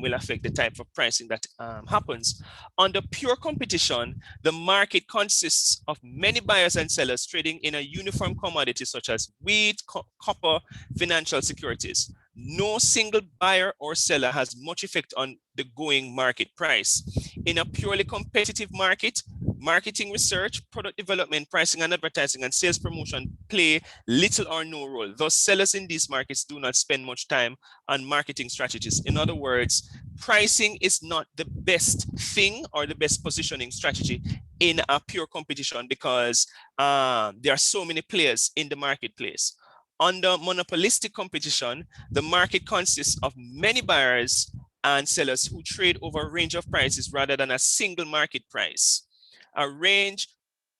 will affect the type of pricing that happens. Under pure competition, the market consists of many buyers and sellers trading in a uniform commodity such as wheat, copper, financial securities. No single buyer or seller has much effect on the going market price. In a purely competitive market, marketing research, product development, pricing and advertising, and sales promotion play little or no role. Thus, sellers in these markets do not spend much time on marketing strategies. In other words, pricing is not the best thing or the best positioning strategy in a pure competition because there are so many players in the marketplace. Under monopolistic competition, the market consists of many buyers and sellers who trade over a range of prices rather than a single market price. A range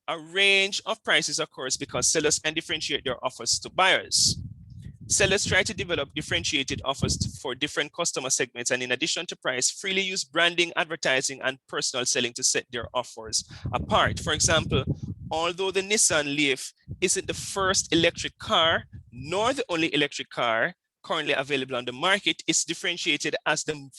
of prices occurs because sellers can differentiate their offers to buyers. Sellers try to develop differentiated offers for different customer segments, and in addition to price, freely use branding, advertising, and personal selling to set their offers apart. For example, although the Nissan Leaf isn't the first electric car, nor the only electric car currently available on the market, is differentiated as the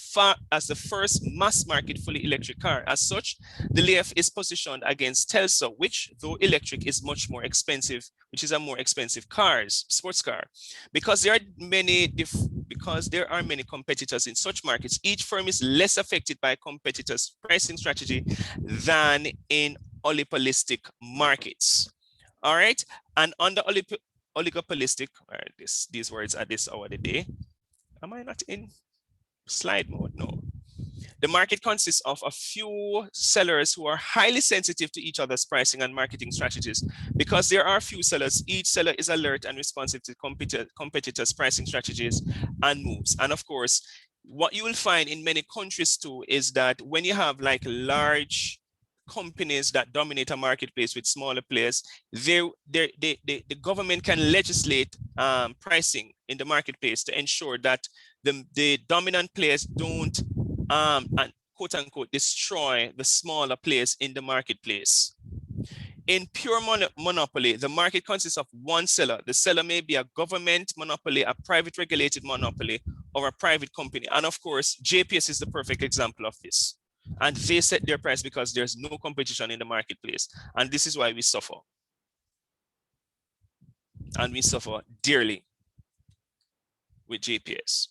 first mass market fully electric car. As such, the Leaf is positioned against Telsa, which, though electric, is much more expensive, which is a more expensive sports car. Because there are many competitors in such markets, each firm is less affected by competitors' pricing strategy than in oligopolistic markets. All right, and under oligopolistic, these words at this hour of the day. Am I not in slide mode? No. The market consists of a few sellers who are highly sensitive to each other's pricing and marketing strategies. Because there are few sellers, each seller is alert and responsive to competitors' pricing strategies and moves. And of course, what you will find in many countries too is that when you have like large companies that dominate a marketplace with smaller players, the government can legislate pricing in the marketplace to ensure that the dominant players don't and quote unquote destroy the smaller players in the marketplace. In pure monopoly, the market consists of one seller. The seller may be a government monopoly, a private regulated monopoly, or a private company. And of course, JPS is the perfect example of this. And they set their price because there's no competition in the marketplace. And this is why we suffer. And we suffer dearly with JPS.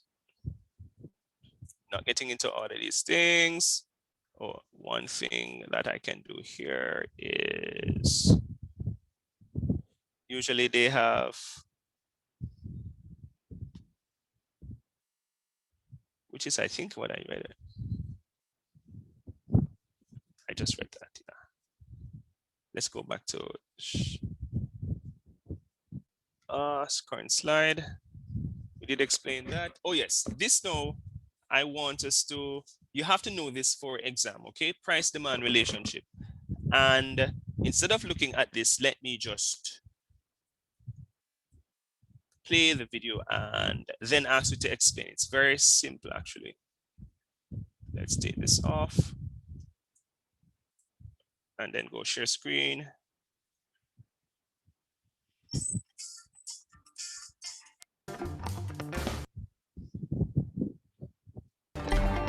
Not getting into all of these things. Oh, one thing that I can do here is usually they have, which is I think what I read. I just read that. Yeah. Let's go back to current slide. We did explain that. Oh yes, this now I want us to, you have to know this for exam, okay? Price demand relationship. And instead of looking at this, let me just play the video and then ask you to explain. It's very simple actually. Let's take this off and then go share screen.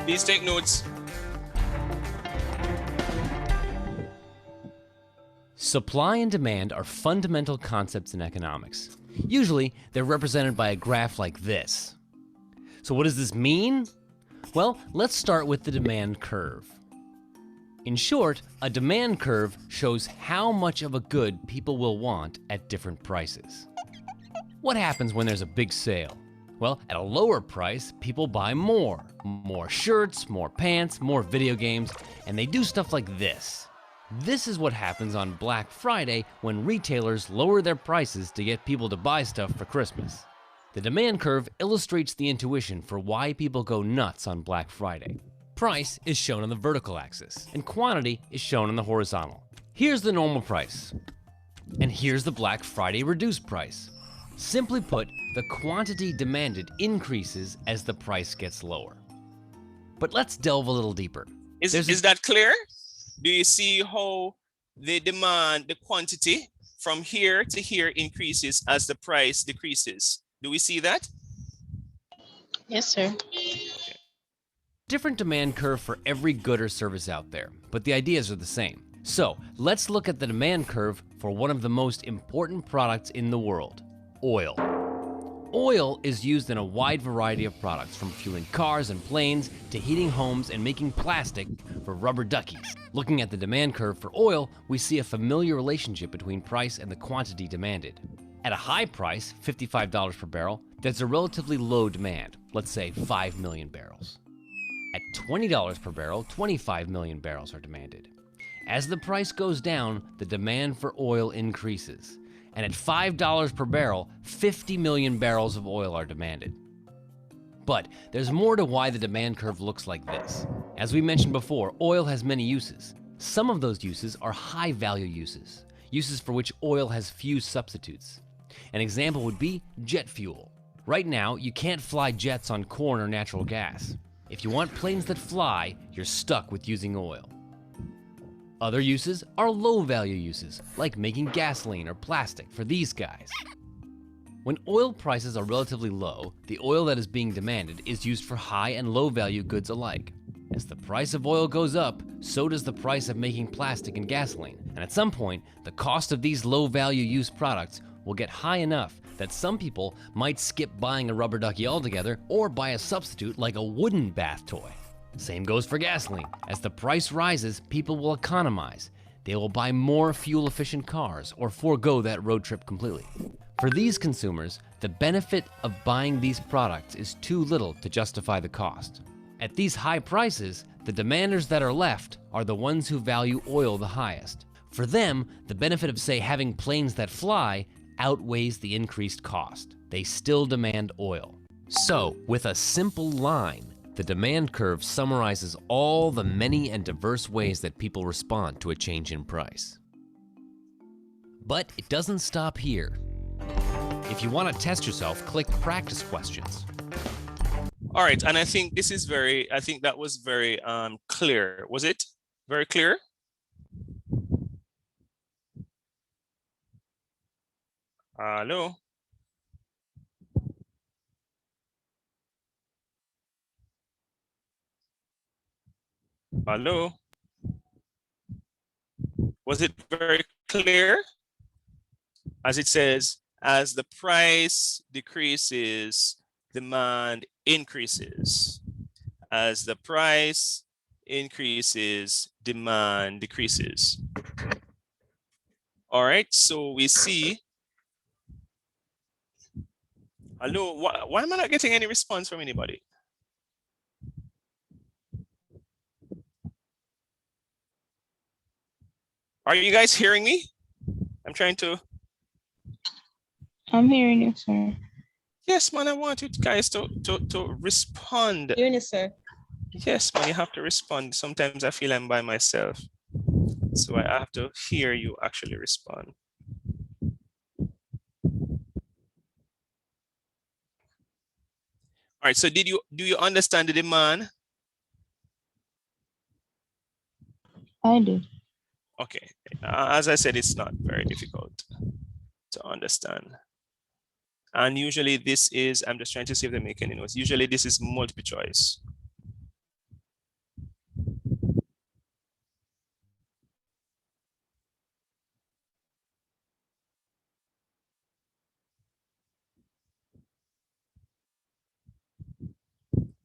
Please take notes. Supply and demand are fundamental concepts in economics. Usually, they're represented by a graph like this. So what does this mean? Well, let's start with the demand curve. In short, a demand curve shows how much of a good people will want at different prices. What happens when there's a big sale? Well, at a lower price, people buy more. More shirts, more pants, more video games, and they do stuff like this. This is what happens on Black Friday when retailers lower their prices to get people to buy stuff for Christmas. The demand curve illustrates the intuition for why people go nuts on Black Friday. Price is shown on the vertical axis, and quantity is shown on the horizontal. Here's the normal price, and here's the Black Friday reduced price. Simply put, the quantity demanded increases as the price gets lower. But let's delve a little deeper. Is that clear? Do you see how the demand, the quantity from here to here increases as the price decreases? Do we see that? Yes, sir. Different demand curve for every good or service out there, but the ideas are the same. So let's look at the demand curve for one of the most important products in the world, oil. Oil is used in a wide variety of products, from fueling cars and planes to heating homes and making plastic for rubber duckies. Looking at the demand curve for oil, we see a familiar relationship between price and the quantity demanded. At a high price, $55 per barrel, there's a relatively low demand, let's say 5 million barrels. At $20 per barrel, 25 million barrels are demanded. As the price goes down, the demand for oil increases. And at $5 per barrel, 50 million barrels of oil are demanded. But there's more to why the demand curve looks like this. As we mentioned before, oil has many uses. Some of those uses are high-value uses, uses for which oil has few substitutes. An example would be jet fuel. Right now, you can't fly jets on corn or natural gas. If you want planes that fly, you're stuck with using oil. Other uses are low-value uses, like making gasoline or plastic for these guys. When oil prices are relatively low, the oil that is being demanded is used for high and low-value goods alike. As the price of oil goes up, so does the price of making plastic and gasoline, and at some point, the cost of these low-value use products will get high enough that some people might skip buying a rubber ducky altogether or buy a substitute like a wooden bath toy. Same goes for gasoline. As the price rises, people will economize. They will buy more fuel-efficient cars or forego that road trip completely. For these consumers, the benefit of buying these products is too little to justify the cost. At these high prices, the demanders that are left are the ones who value oil the highest. For them, the benefit of, say, having planes that fly outweighs the increased cost. They still demand oil. So, with a simple line, the demand curve summarizes all the many and diverse ways that people respond to a change in price. But it doesn't stop here. If you want to test yourself, click Practice Questions. All right, and I think this is I think that was very clear. Was it very clear? Hello? Hello? Was it very clear? As it says, as the price decreases, demand increases. As the price increases, demand decreases. All right, so we see. Hello, why am I not getting any response from anybody? Are you guys hearing me? I'm trying to. I'm hearing you, sir. Yes, man, I want you guys to respond. Hearing you, sir. Yes, man, you have to respond. Sometimes I feel I'm by myself. So I have to hear you actually respond. All right, so do you understand the demand? I did. Okay, as I said, it's not very difficult to understand. And usually this is, I'm just trying to see if they make any notes. Usually this is multiple choice.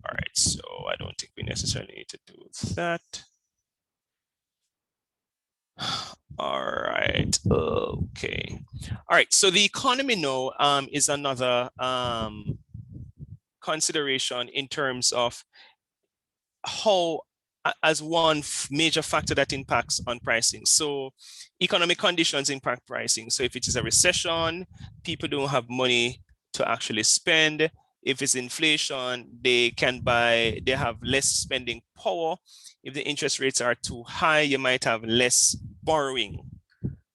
All right, so I don't think we necessarily need to do that. All right, okay. All right, so the economy now is another consideration in terms of how as one major factor that impacts on pricing. So economic conditions impact pricing. So if it is a recession, people don't have money to actually spend. If it's inflation, they have less spending power. If the interest rates are too high, you might have less borrowing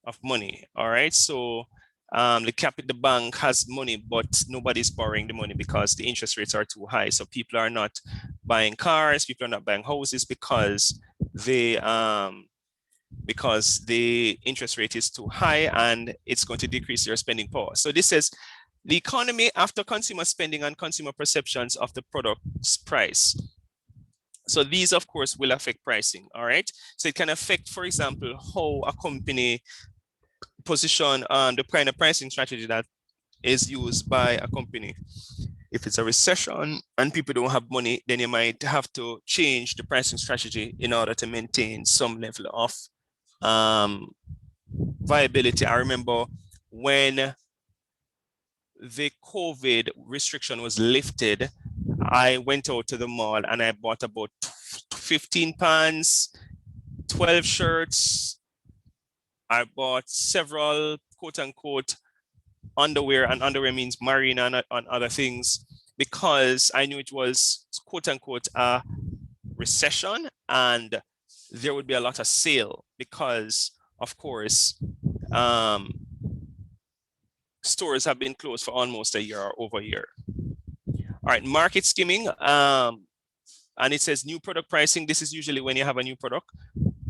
of money. All right, so the bank has money, but nobody's borrowing the money because the interest rates are too high. So people are not buying cars, people are not buying houses because the interest rate is too high and it's going to decrease your spending power. So this says the economy after consumer spending and consumer perceptions of the product's price. So these, of course, will affect pricing. All right. So it can affect, for example, how a company position the kind of pricing strategy that is used by a company. If it's a recession and people don't have money, then you might have to change the pricing strategy in order to maintain some level of viability. I remember when the COVID restriction was lifted, I went out to the mall and I bought about 15 pants, 12 shirts. I bought several quote unquote underwear, and underwear means marine and other things, because I knew it was quote unquote a recession and there would be a lot of sale because, of course, stores have been closed for almost a year or over a year. All right, market skimming. And it says new product pricing. This is usually when you have a new product.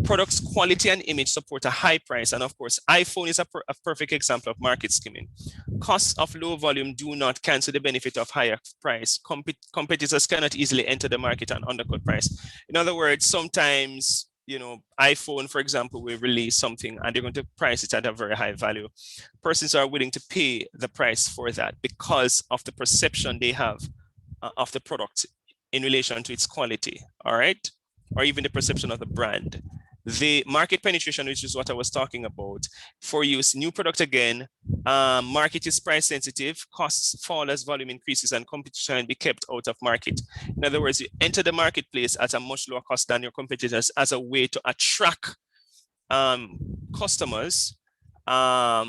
Products quality and image support a high price. And of course, iPhone is a perfect example of market skimming. Costs of low volume do not cancel the benefit of higher price. Competitors cannot easily enter the market and undercut price. In other words, sometimes, iPhone, for example, will release something and they're going to price it at a very high value. Persons are willing to pay the price for that because of the perception they have of the product in relation to its quality, all right? Or even the perception of the brand. The market penetration, which is what I was talking about, for use, new product again, market is price sensitive, costs fall as volume increases and competition can be kept out of market. In other words, you enter the marketplace at a much lower cost than your competitors as a way to attract customers. But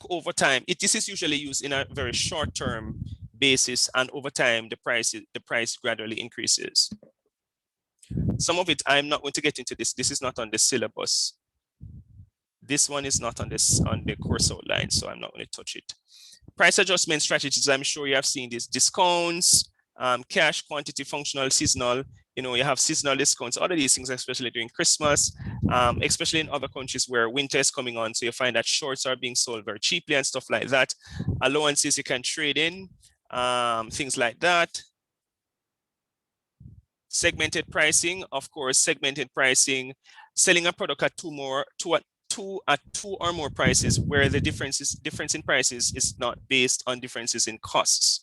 over time, this is usually used in a very short-term basis, and over time, the price gradually increases. Some of it, I'm not going to get into this. This is not on the syllabus. This one is not on the course outline, so I'm not going to touch it. Price adjustment strategies, I'm sure you have seen this. Discounts, cash, quantity, functional, seasonal. You know, you have seasonal discounts, all of these things, especially during Christmas, especially in other countries where winter is coming on. So you find that shorts are being sold very cheaply and stuff like that. Allowances you can trade in, things like that. Segmented pricing, of course, segmented pricing, selling a product at two or more prices where the difference in prices is not based on differences in costs.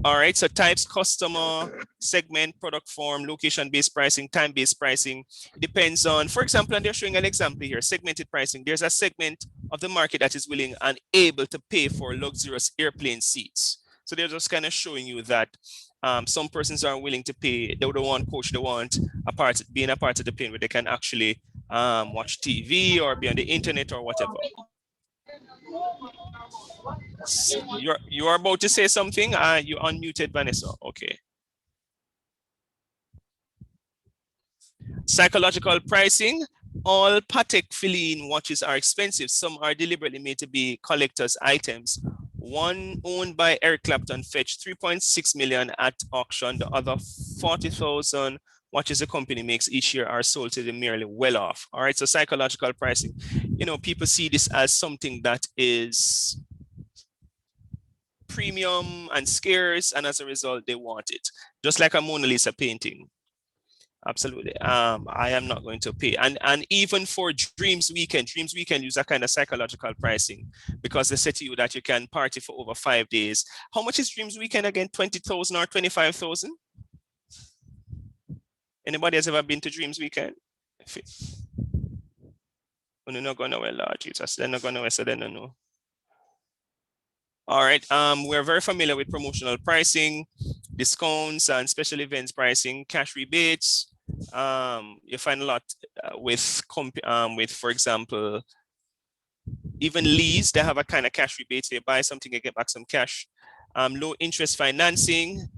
All right, so types, customer, segment, product form, location-based pricing, time-based pricing. It depends on, for example, and they're showing an example here, segmented pricing. There's a segment of the market that is willing and able to pay for luxurious airplane seats. So they're just kind of showing you that some persons are willing to pay, they don't want coach, they want being a part of the plane where they can actually watch TV or be on the internet or whatever. You're about to say something? You unmuted, Vanessa. Okay. Psychological pricing. All Patek Philippe watches are expensive. Some are deliberately made to be collector's items. One owned by Eric Clapton fetched 3.6 million at auction. The other 40,000 watches the company makes each year are sold to the merely well off. All right, so psychological pricing. You know, people see this as something that is premium and scarce, and as a result, they want it. Just like a Mona Lisa painting. Absolutely. I am not going to pay. And even for Dreams Weekend use a kind of psychological pricing because they say to you that you can party for over 5 days. How much is Dreams Weekend again? 20,000 or 25,000? Anybody has ever been to Dreams Weekend? When you're not going nowhere, Lord Jesus, they're not going nowhere, so they don't know. All right, we're very familiar with promotional pricing, discounts and special events pricing, cash rebates. You find a lot with, for example, even Lee's, they have a kind of cash rebate. So you buy something, you get back some cash. Low interest financing.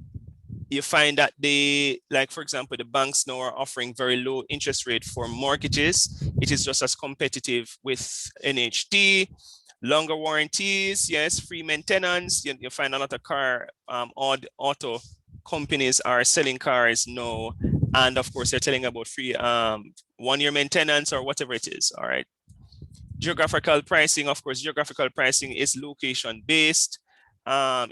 You find that they, like, for example, the banks now are offering very low interest rate for mortgages. It is just as competitive with NHT. Longer warranties, yes, free maintenance. You find a lot of auto companies are selling cars now. And of course, they're telling about free 1-year maintenance or whatever it is, all right. Geographical pricing, of course, geographical pricing is location-based.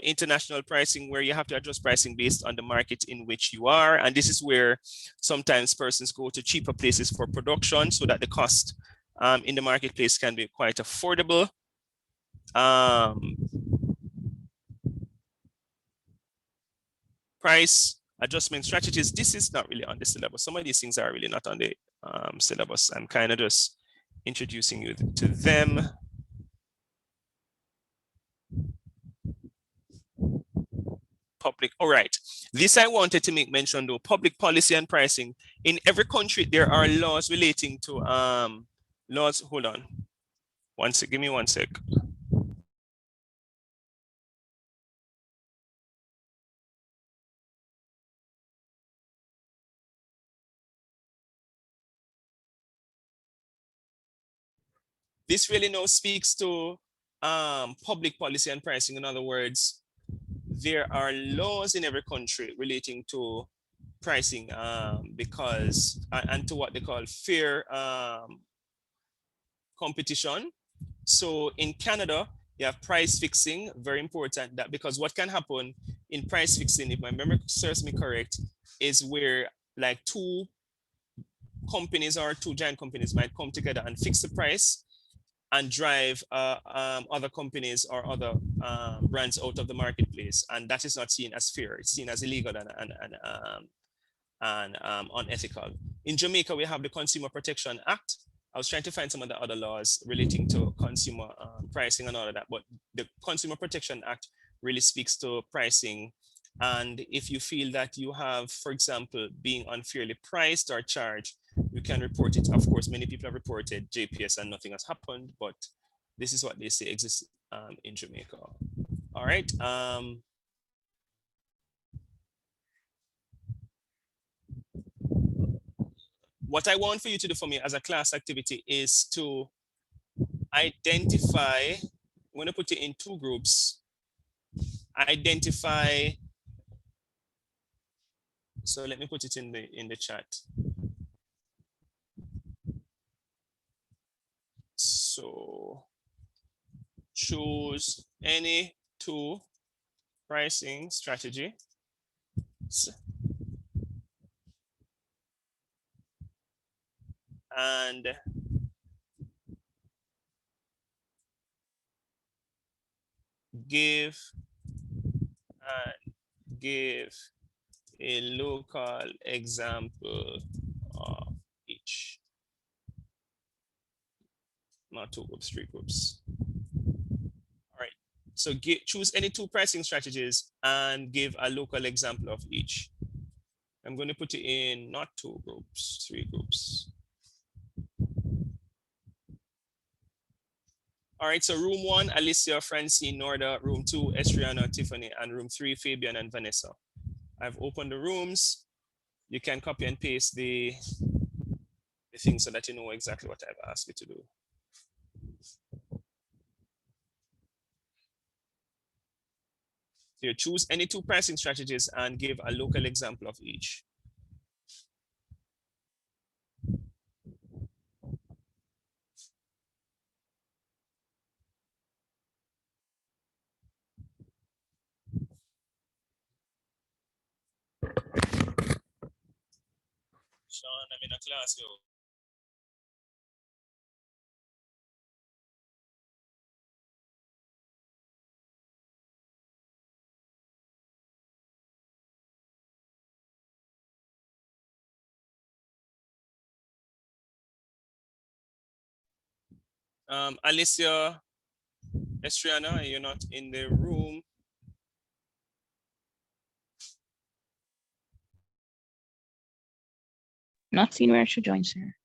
International pricing, where you have to adjust pricing based on the market in which you are. And this is where sometimes persons go to cheaper places for production so that the cost in the marketplace can be quite affordable. Price adjustment strategies. This is not really on the syllabus. Some of these things are really not on the syllabus. I'm kind of just introducing you to them. Public, all right. This I wanted to make mention though, public policy and pricing. In every country, there are laws relating to laws. Hold on. Give me 1 sec. This really now speaks to public policy and pricing. In other words, there are laws in every country relating to pricing because and to what they call fair competition. So in Canada, you have price fixing, very important, that because what can happen in price fixing, if my memory serves me correct, is where like two companies or two giant companies might come together and fix the price and drive other companies or other brands out of the marketplace. And that is not seen as fair. It's seen as illegal and unethical. In Jamaica, we have the Consumer Protection Act. I was trying to find some of the other laws relating to consumer pricing and all of that, but the Consumer Protection Act really speaks to pricing. And if you feel that you have, for example, being unfairly priced or charged, you can report it. Of course, many people have reported JPS and nothing has happened, but this is what they say exists in Jamaica. All right. What I want for you to do for me as a class activity is to identify, I'm going to put it in two groups, identify So let me put it in the chat. So choose any two pricing strategy and give a local example of each. Not two groups, three groups. All right. So choose any two pricing strategies and give a local example of each. I'm going to put it in not two groups, three groups. All right, so room 1, Alicia, Francine, Norda. Room 2, Estriana, Tiffany. And room 3, Fabian and Vanessa. I've opened the rooms. You can copy and paste the thing so that you know exactly what I've asked you to do. So you choose any two pricing strategies and give a local example of each. Sean, I'm in a class, yo. Alicia, Estriana, you're not in the room. Not seen where I should join, sir.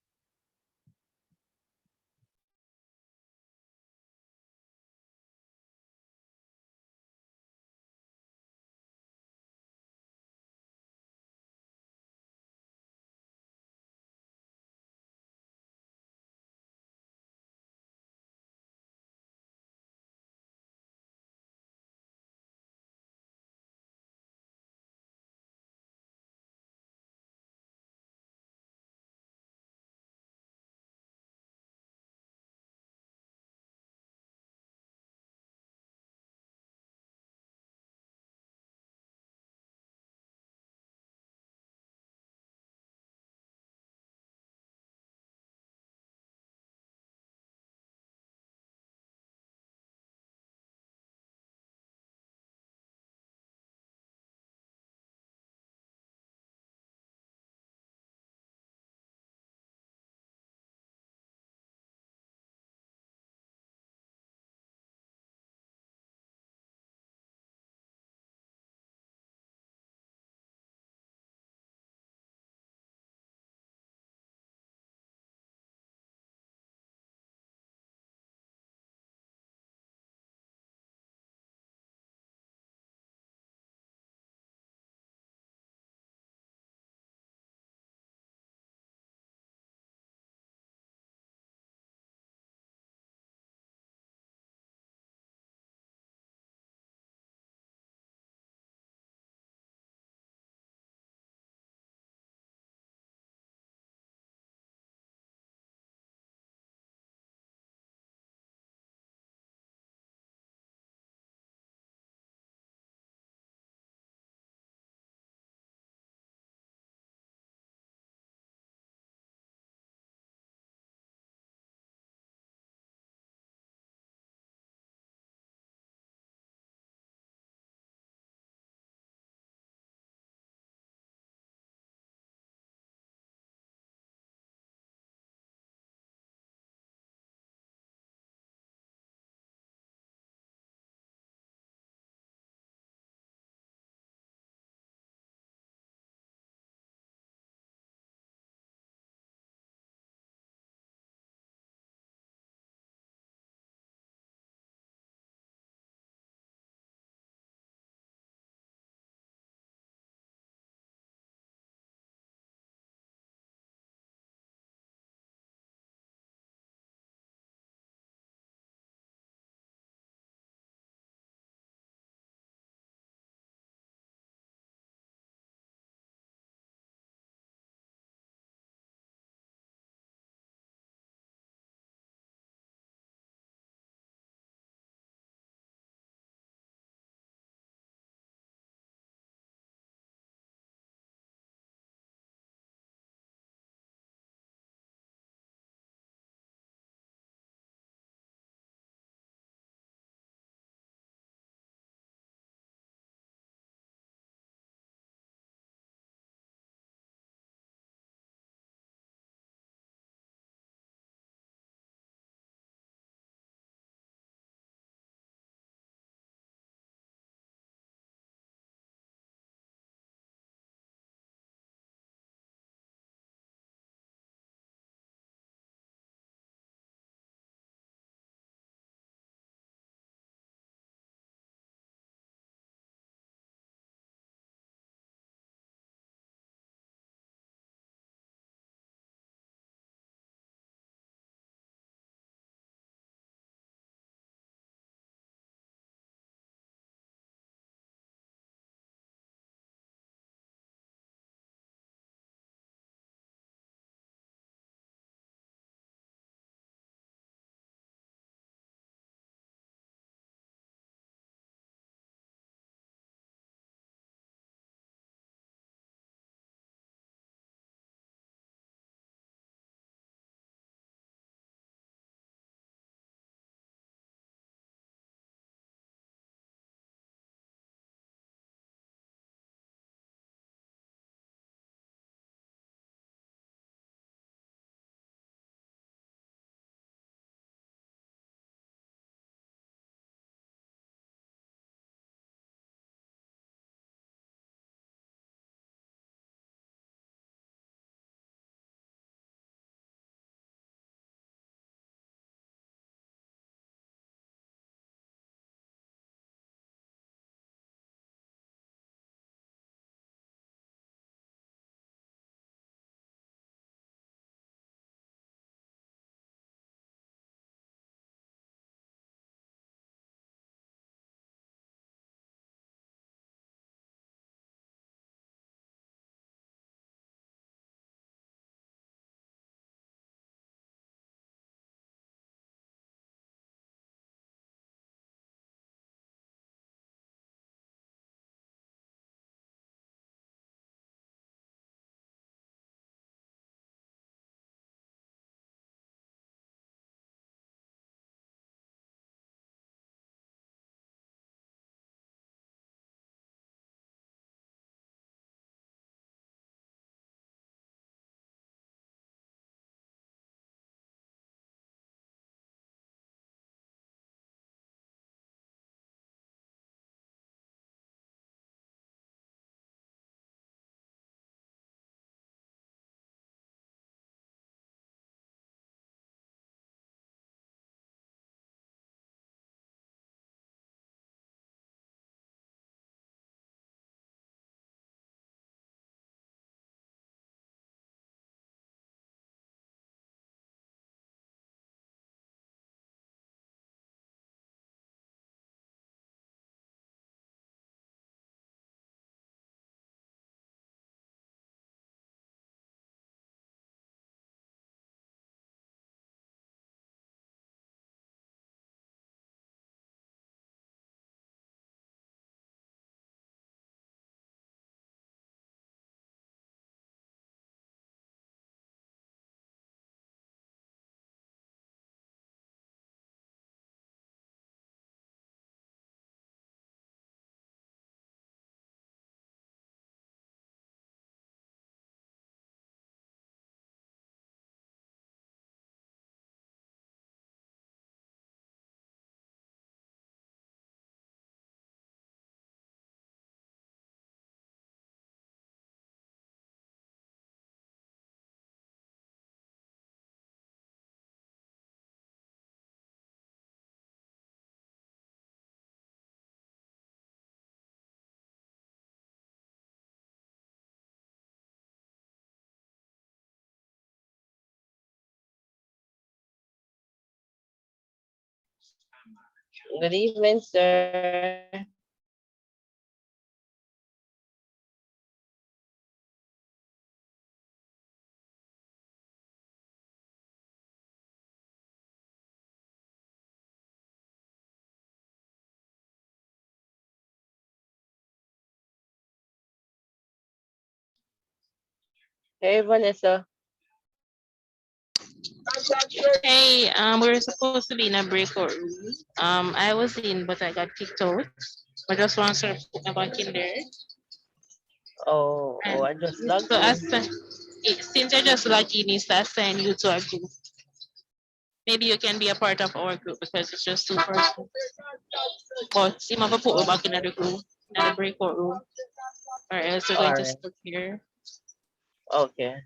Good evening, sir. Hey, Vanessa. Hey, we were supposed to be in a breakout room. I was in, but I got kicked out. I just want to put me back in there. Oh, And I just logged so in. since I just logged in, it's to assign you to a group. Maybe you can be a part of our group because it's just 2 persons. But you have to put me back in the group, in the breakout room, or else we're All going to right. stuck here. Okay.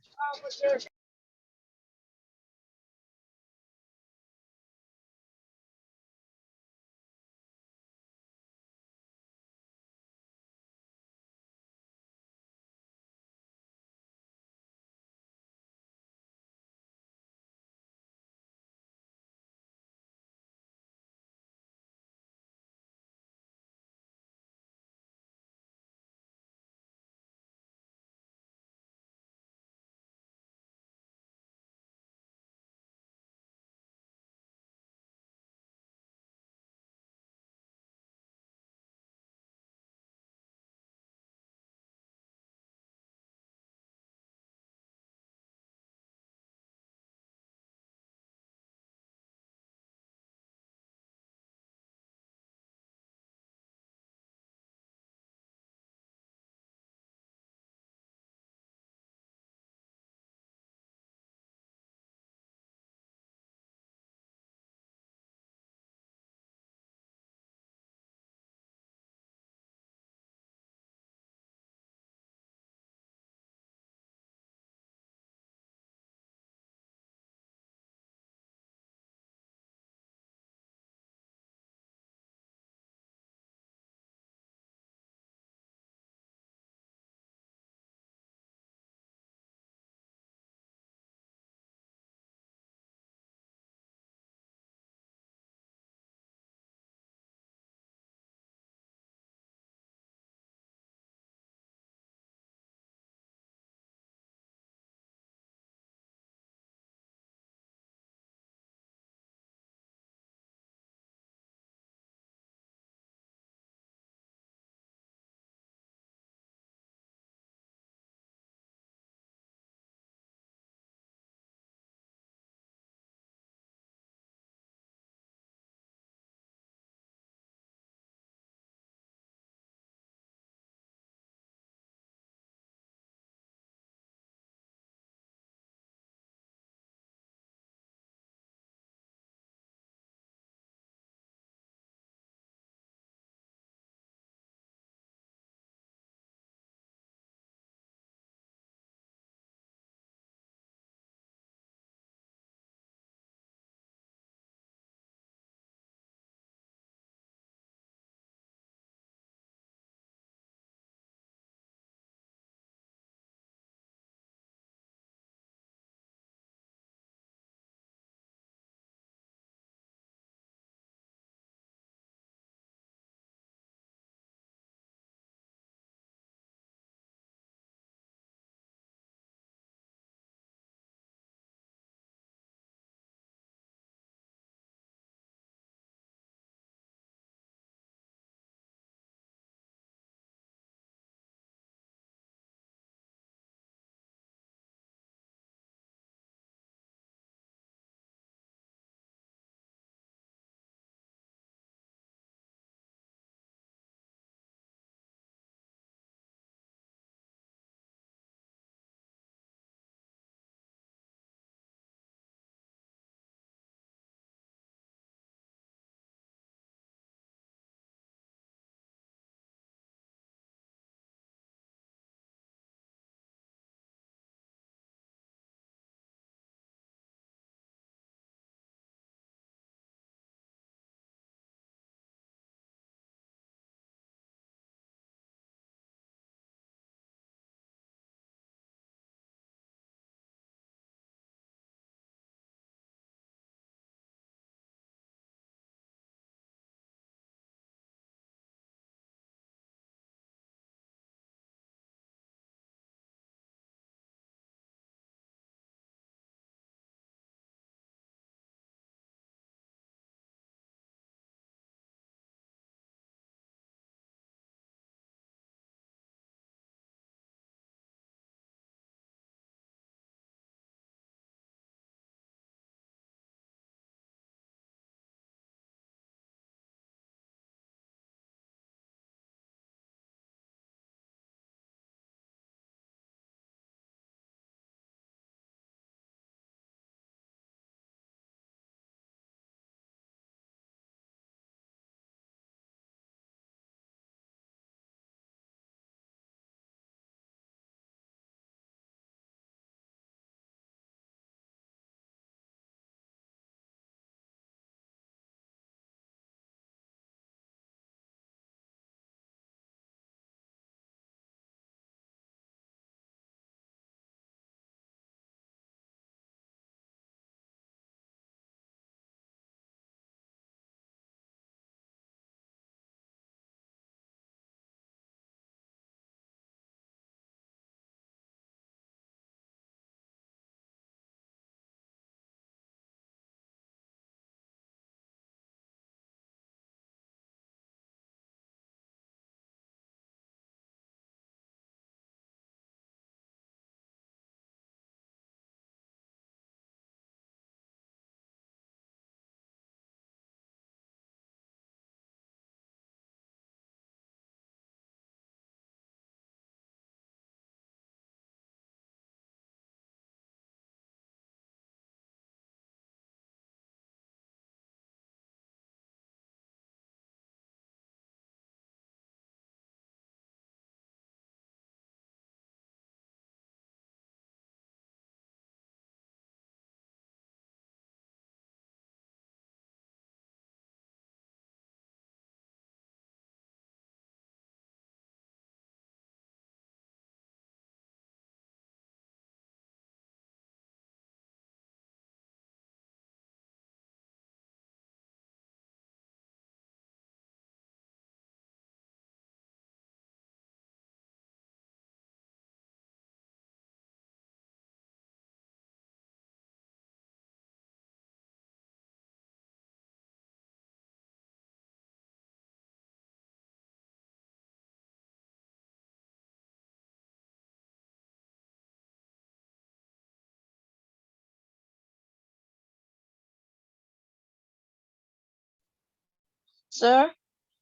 Sir,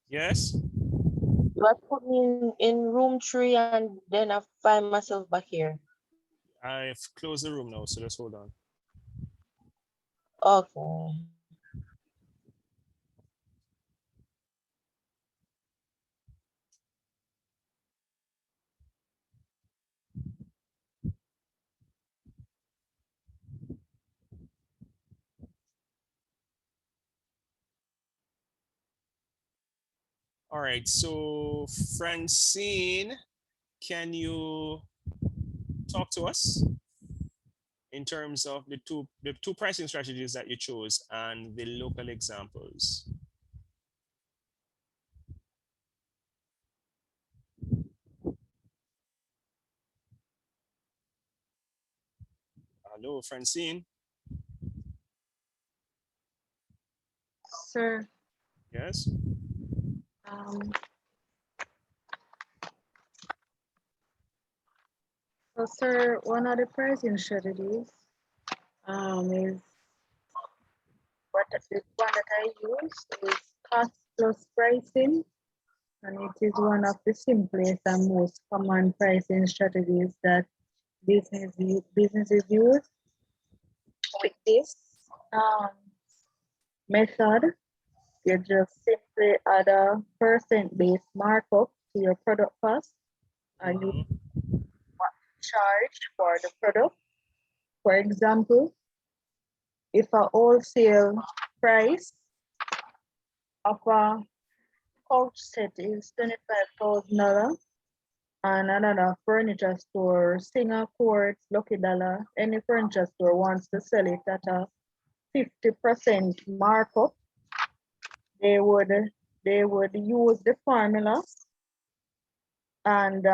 Yes. you have put me in room 3 and then I find myself back here. I've closed the room now, so just hold on. Okay. All right, so Francine, can you talk to us in terms of the two pricing strategies that you chose and the local examples? Hello, Francine. Sir, Yes. um, so sir, one of the pricing strategies is the one that I use is cost plus pricing, and it is one of the simplest and most common pricing strategies that businesses use. With this um, method, you just simply add a percent-based markup to your product cost, and you charge for the product. For example, if a wholesale price of a couch set is $25,000 and another furniture store, Singer Quartz, Lucky Dollar, any furniture store wants to sell it at a 50% markup, they would use the formula. And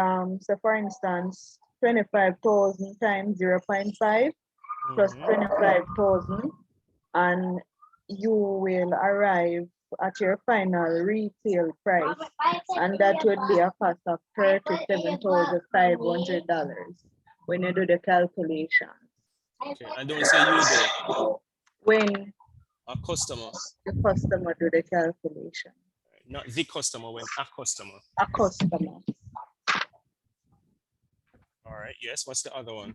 so for instance, 25,000 times 0.5 plus 25,000, and you will arrive at your final retail price, and that would be a cost of $37,500 when you do the calculation. Okay, and don't say you do. When A customer. the customer do the calculation. Not the customer, when a customer. A customer. All right, yes, what's the other one?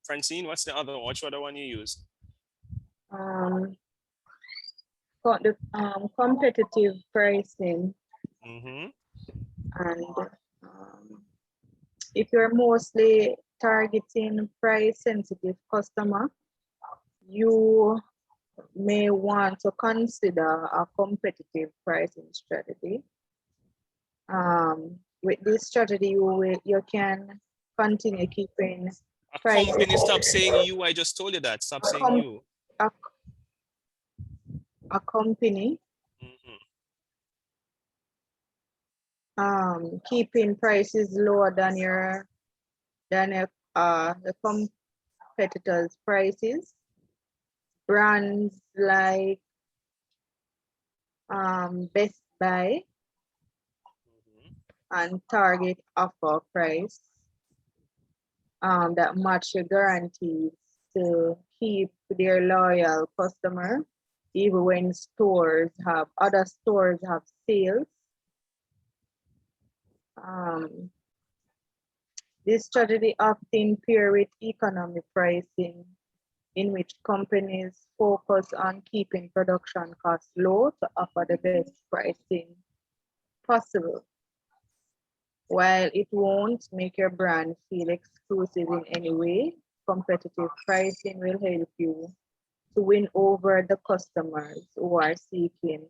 Francine, what's the other one? Which other one you use? Competitive pricing. Mm-hmm. And if you're mostly targeting price sensitive customer, you may want to consider a competitive pricing strategy. With this strategy, you can continue keeping prices. Company, stop saying you. I just told you that. Stop saying you. A company keeping prices lower than the competitors' prices. Brands like Best Buy and Target offer price that match your guarantees to keep their loyal customer, even when other stores have sales. This strategy often pair with economic pricing, in which companies focus on keeping production costs low to offer the best pricing possible. While it won't make your brand feel exclusive in any way, competitive pricing will help you to win over the customers who are seeking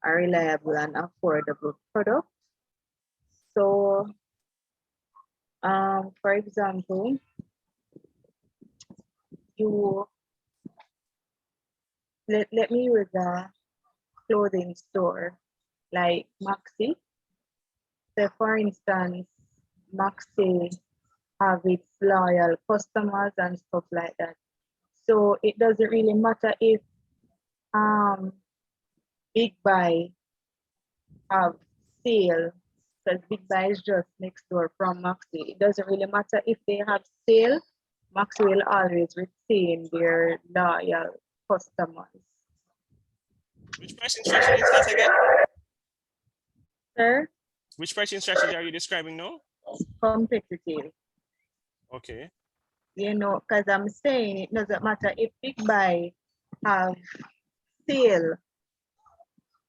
a reliable and affordable product. So, for example, let me use a clothing store like Maxi. So for instance, Maxi have its loyal customers and stuff like that. So it doesn't really matter if Big Buy have sale because Big Buy is just next door from Maxi. It doesn't really matter if they have sale, Maxi will always retain their loyal customers. Which pricing strategy is that again? Sir, Which pricing strategy are you describing now? competitive. Okay. You know, because I'm saying it doesn't matter if Big Buy have sale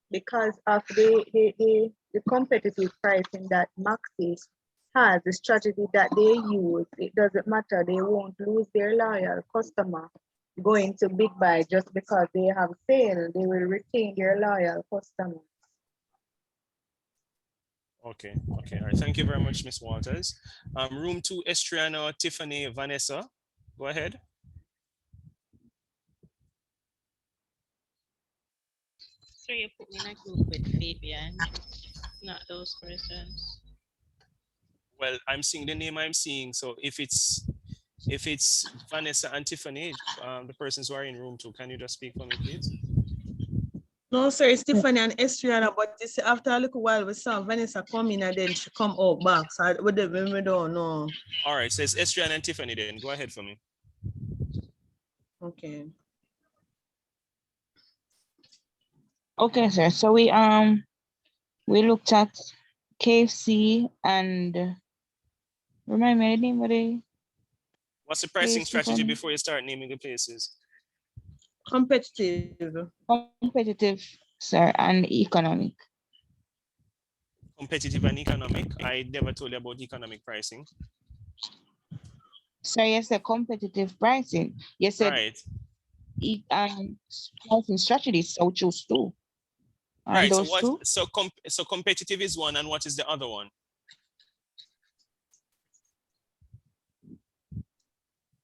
because of the competitive pricing that Maxi has, the strategy that they use. It doesn't matter, they won't lose their loyal customer going to Big Buy just because they have sale. They will retain their loyal customer. Okay. Okay. All right. Thank you very much, Miss Walters. Room 2, Estriano, Tiffany, Vanessa. Go ahead. So you put me in a group with Fabian, not those persons. Well, I'm seeing the name I'm seeing. So if it's Vanessa and Tiffany, the persons who are in room 2, can you just speak for me, please? No, sir, it's Tiffany and Estriana, but you see, after a little while, we saw Vanessa come in and then she come out back. So we don't know. All right, so it's Estriana and Tiffany then. Go ahead for me. Okay. Okay, sir. So we looked at KFC and remind me the name of the What's the pricing KFC strategy one? before you start naming the places? Competitive. Competitive, sir, and economic. Competitive and economic. I never told you about economic pricing. So you said competitive pricing. You said Right. pricing strategies, so choose two. And Right. So those what? two? So competitive is one, and what is the other one?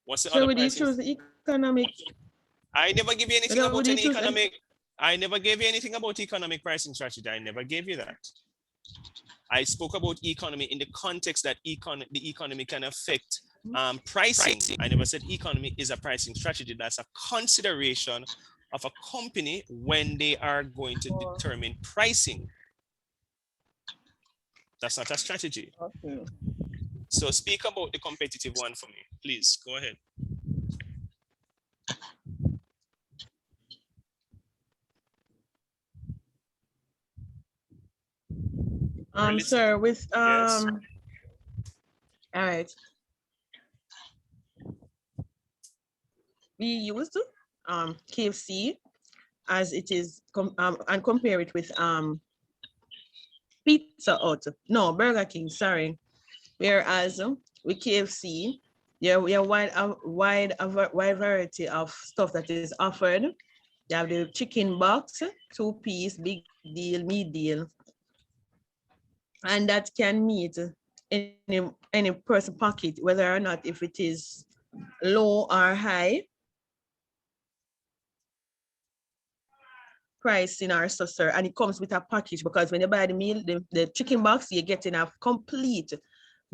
What's the So other would you pricing? choose the economic? I never give you anything Would about you any choose economic. I never gave you anything about economic pricing strategy. I never gave you that. I spoke about economy in the context that the economy can affect pricing. I never said economy is a pricing strategy. That's a consideration of a company when they are going to determine pricing. That's not a strategy. Okay. So speak about the competitive one for me, please. Go ahead. Sir, with Yes. all right. We used KFC as it is and compare it with Pizza Hut. No, Burger King, sorry. Whereas with KFC, we have wide variety of stuff that is offered. You have the chicken box, 2-piece, big deal, mid deal. And that can meet any person pocket, whether or not if it is low or high price in our store, and it comes with a package because when you buy the meal, the chicken box, you're getting a complete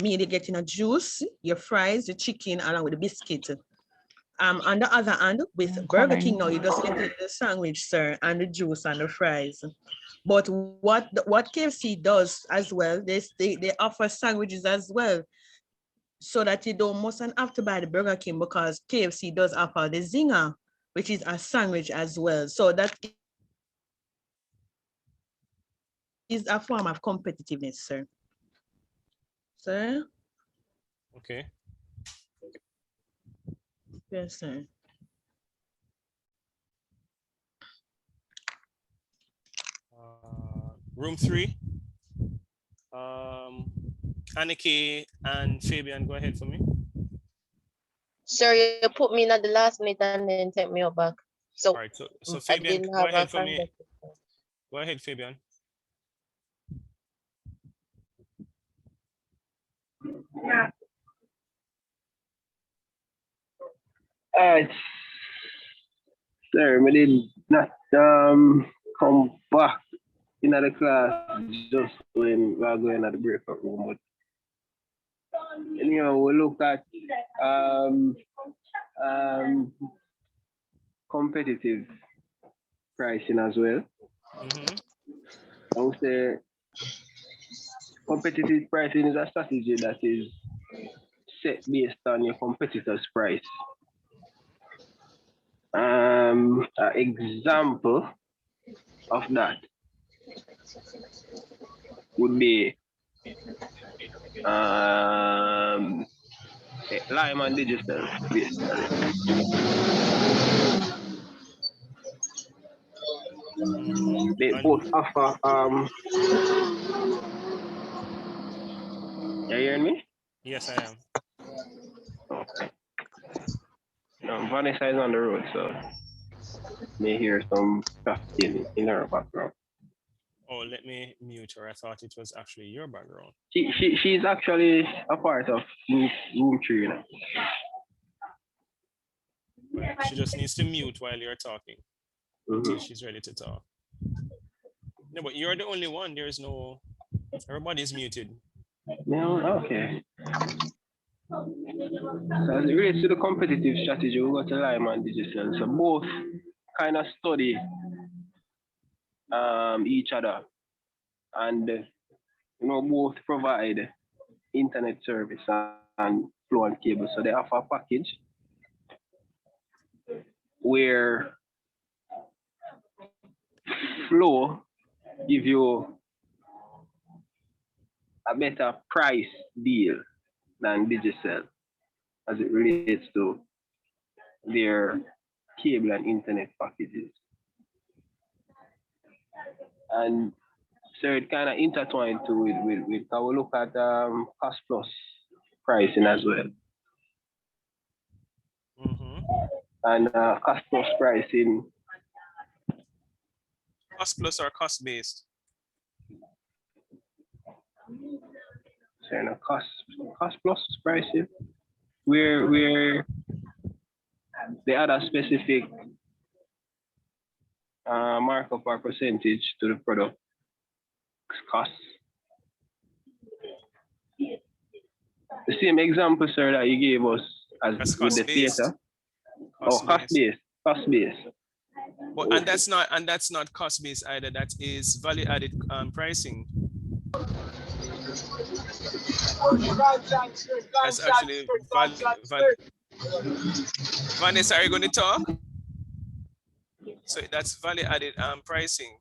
meal. You're getting a juice, your fries, the chicken, along with the biscuit. On the other hand, with Burger King now, you just get the sandwich, sir, and the juice and the fries. But what KFC does as well, they offer sandwiches as well, so that you don't mustn't have to buy the Burger King because KFC does offer the Zinger, which is a sandwich as well. So that is a form of competitiveness, sir. Sir? Okay. Yes, sir. Room 3. Aniki and Fabian, go ahead for me. Sir, you put me in at the last minute and then take me up back. So, all right, so Fabian, go ahead for me. Go ahead, Fabian. Sir, I did not come back in the class just when we are going at the breakout room. But anyhow, we look at competitive pricing as well. I would say competitive pricing is a strategy that is set based on your competitor's price. An example of that would be Lime and Digital, basically. They both offer you hearing me? Yes, I am. Okay. Vanessa is on the road, so may hear some stuff in her background. Oh, let me mute her. I thought it was actually your background. She's actually a part of room 3, you know. Right. She just needs to mute while you're talking until she's ready to talk. No, but you're the only one. There's no, everybody's muted. No, okay. So as it relates to the competitive strategy, we got to Lime and Digital. So both kind of study each other, and both provide internet service and flow and cable. So they offer a package where Flow give you a better price deal than Digicel as it relates to their cable and internet packages. And so it kind of intertwined too with how we look at cost plus pricing as well. And cost plus pricing. Cost plus or cost based? So cost plus pricing, where the other specific markup or percentage to the product cost. The same example, sir, that you gave us as with the theater. Cost based. But and that's not cost based either. That is value added pricing. That's actually Vanessa, are you going to talk? So that's value added pricing.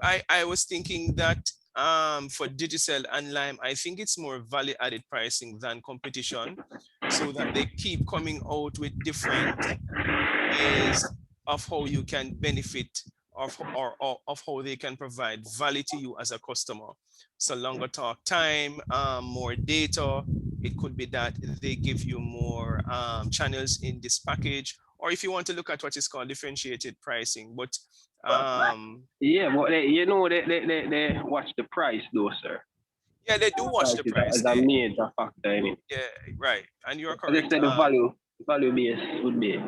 I was thinking that for Digicel and Lime, I think it's more value added pricing than competition, so that they keep coming out with different ways of how you can benefit of how they can provide value to you as a customer. So longer talk time, more data. It could be that they give you more channels in this package, or if you want to look at what is called differentiated pricing. But yeah, but they watch the price though, sir. Yeah, they do watch the price. As a major factor in it. Yeah, right. And you're correct. I said the value base would be.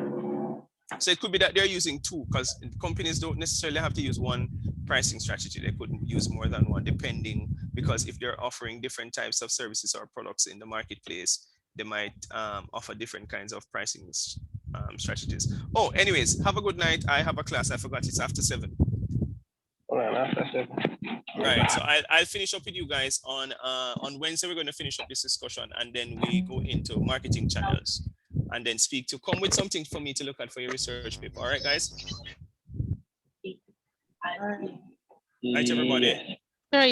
So it could be that they're using two, because companies don't necessarily have to use one pricing strategy. They could use more than one, depending, because if they're offering different types of services or products in the marketplace, they might offer different kinds of pricing strategies. Oh, anyways, have a good night. I have a class. I forgot it's after 7. After 7. Right. So I'll finish up with you guys on Wednesday. We're going to finish up this discussion, and then we go into marketing channels, and then come with something for me to look at for your research paper. All right, guys. Right, everybody. Sure,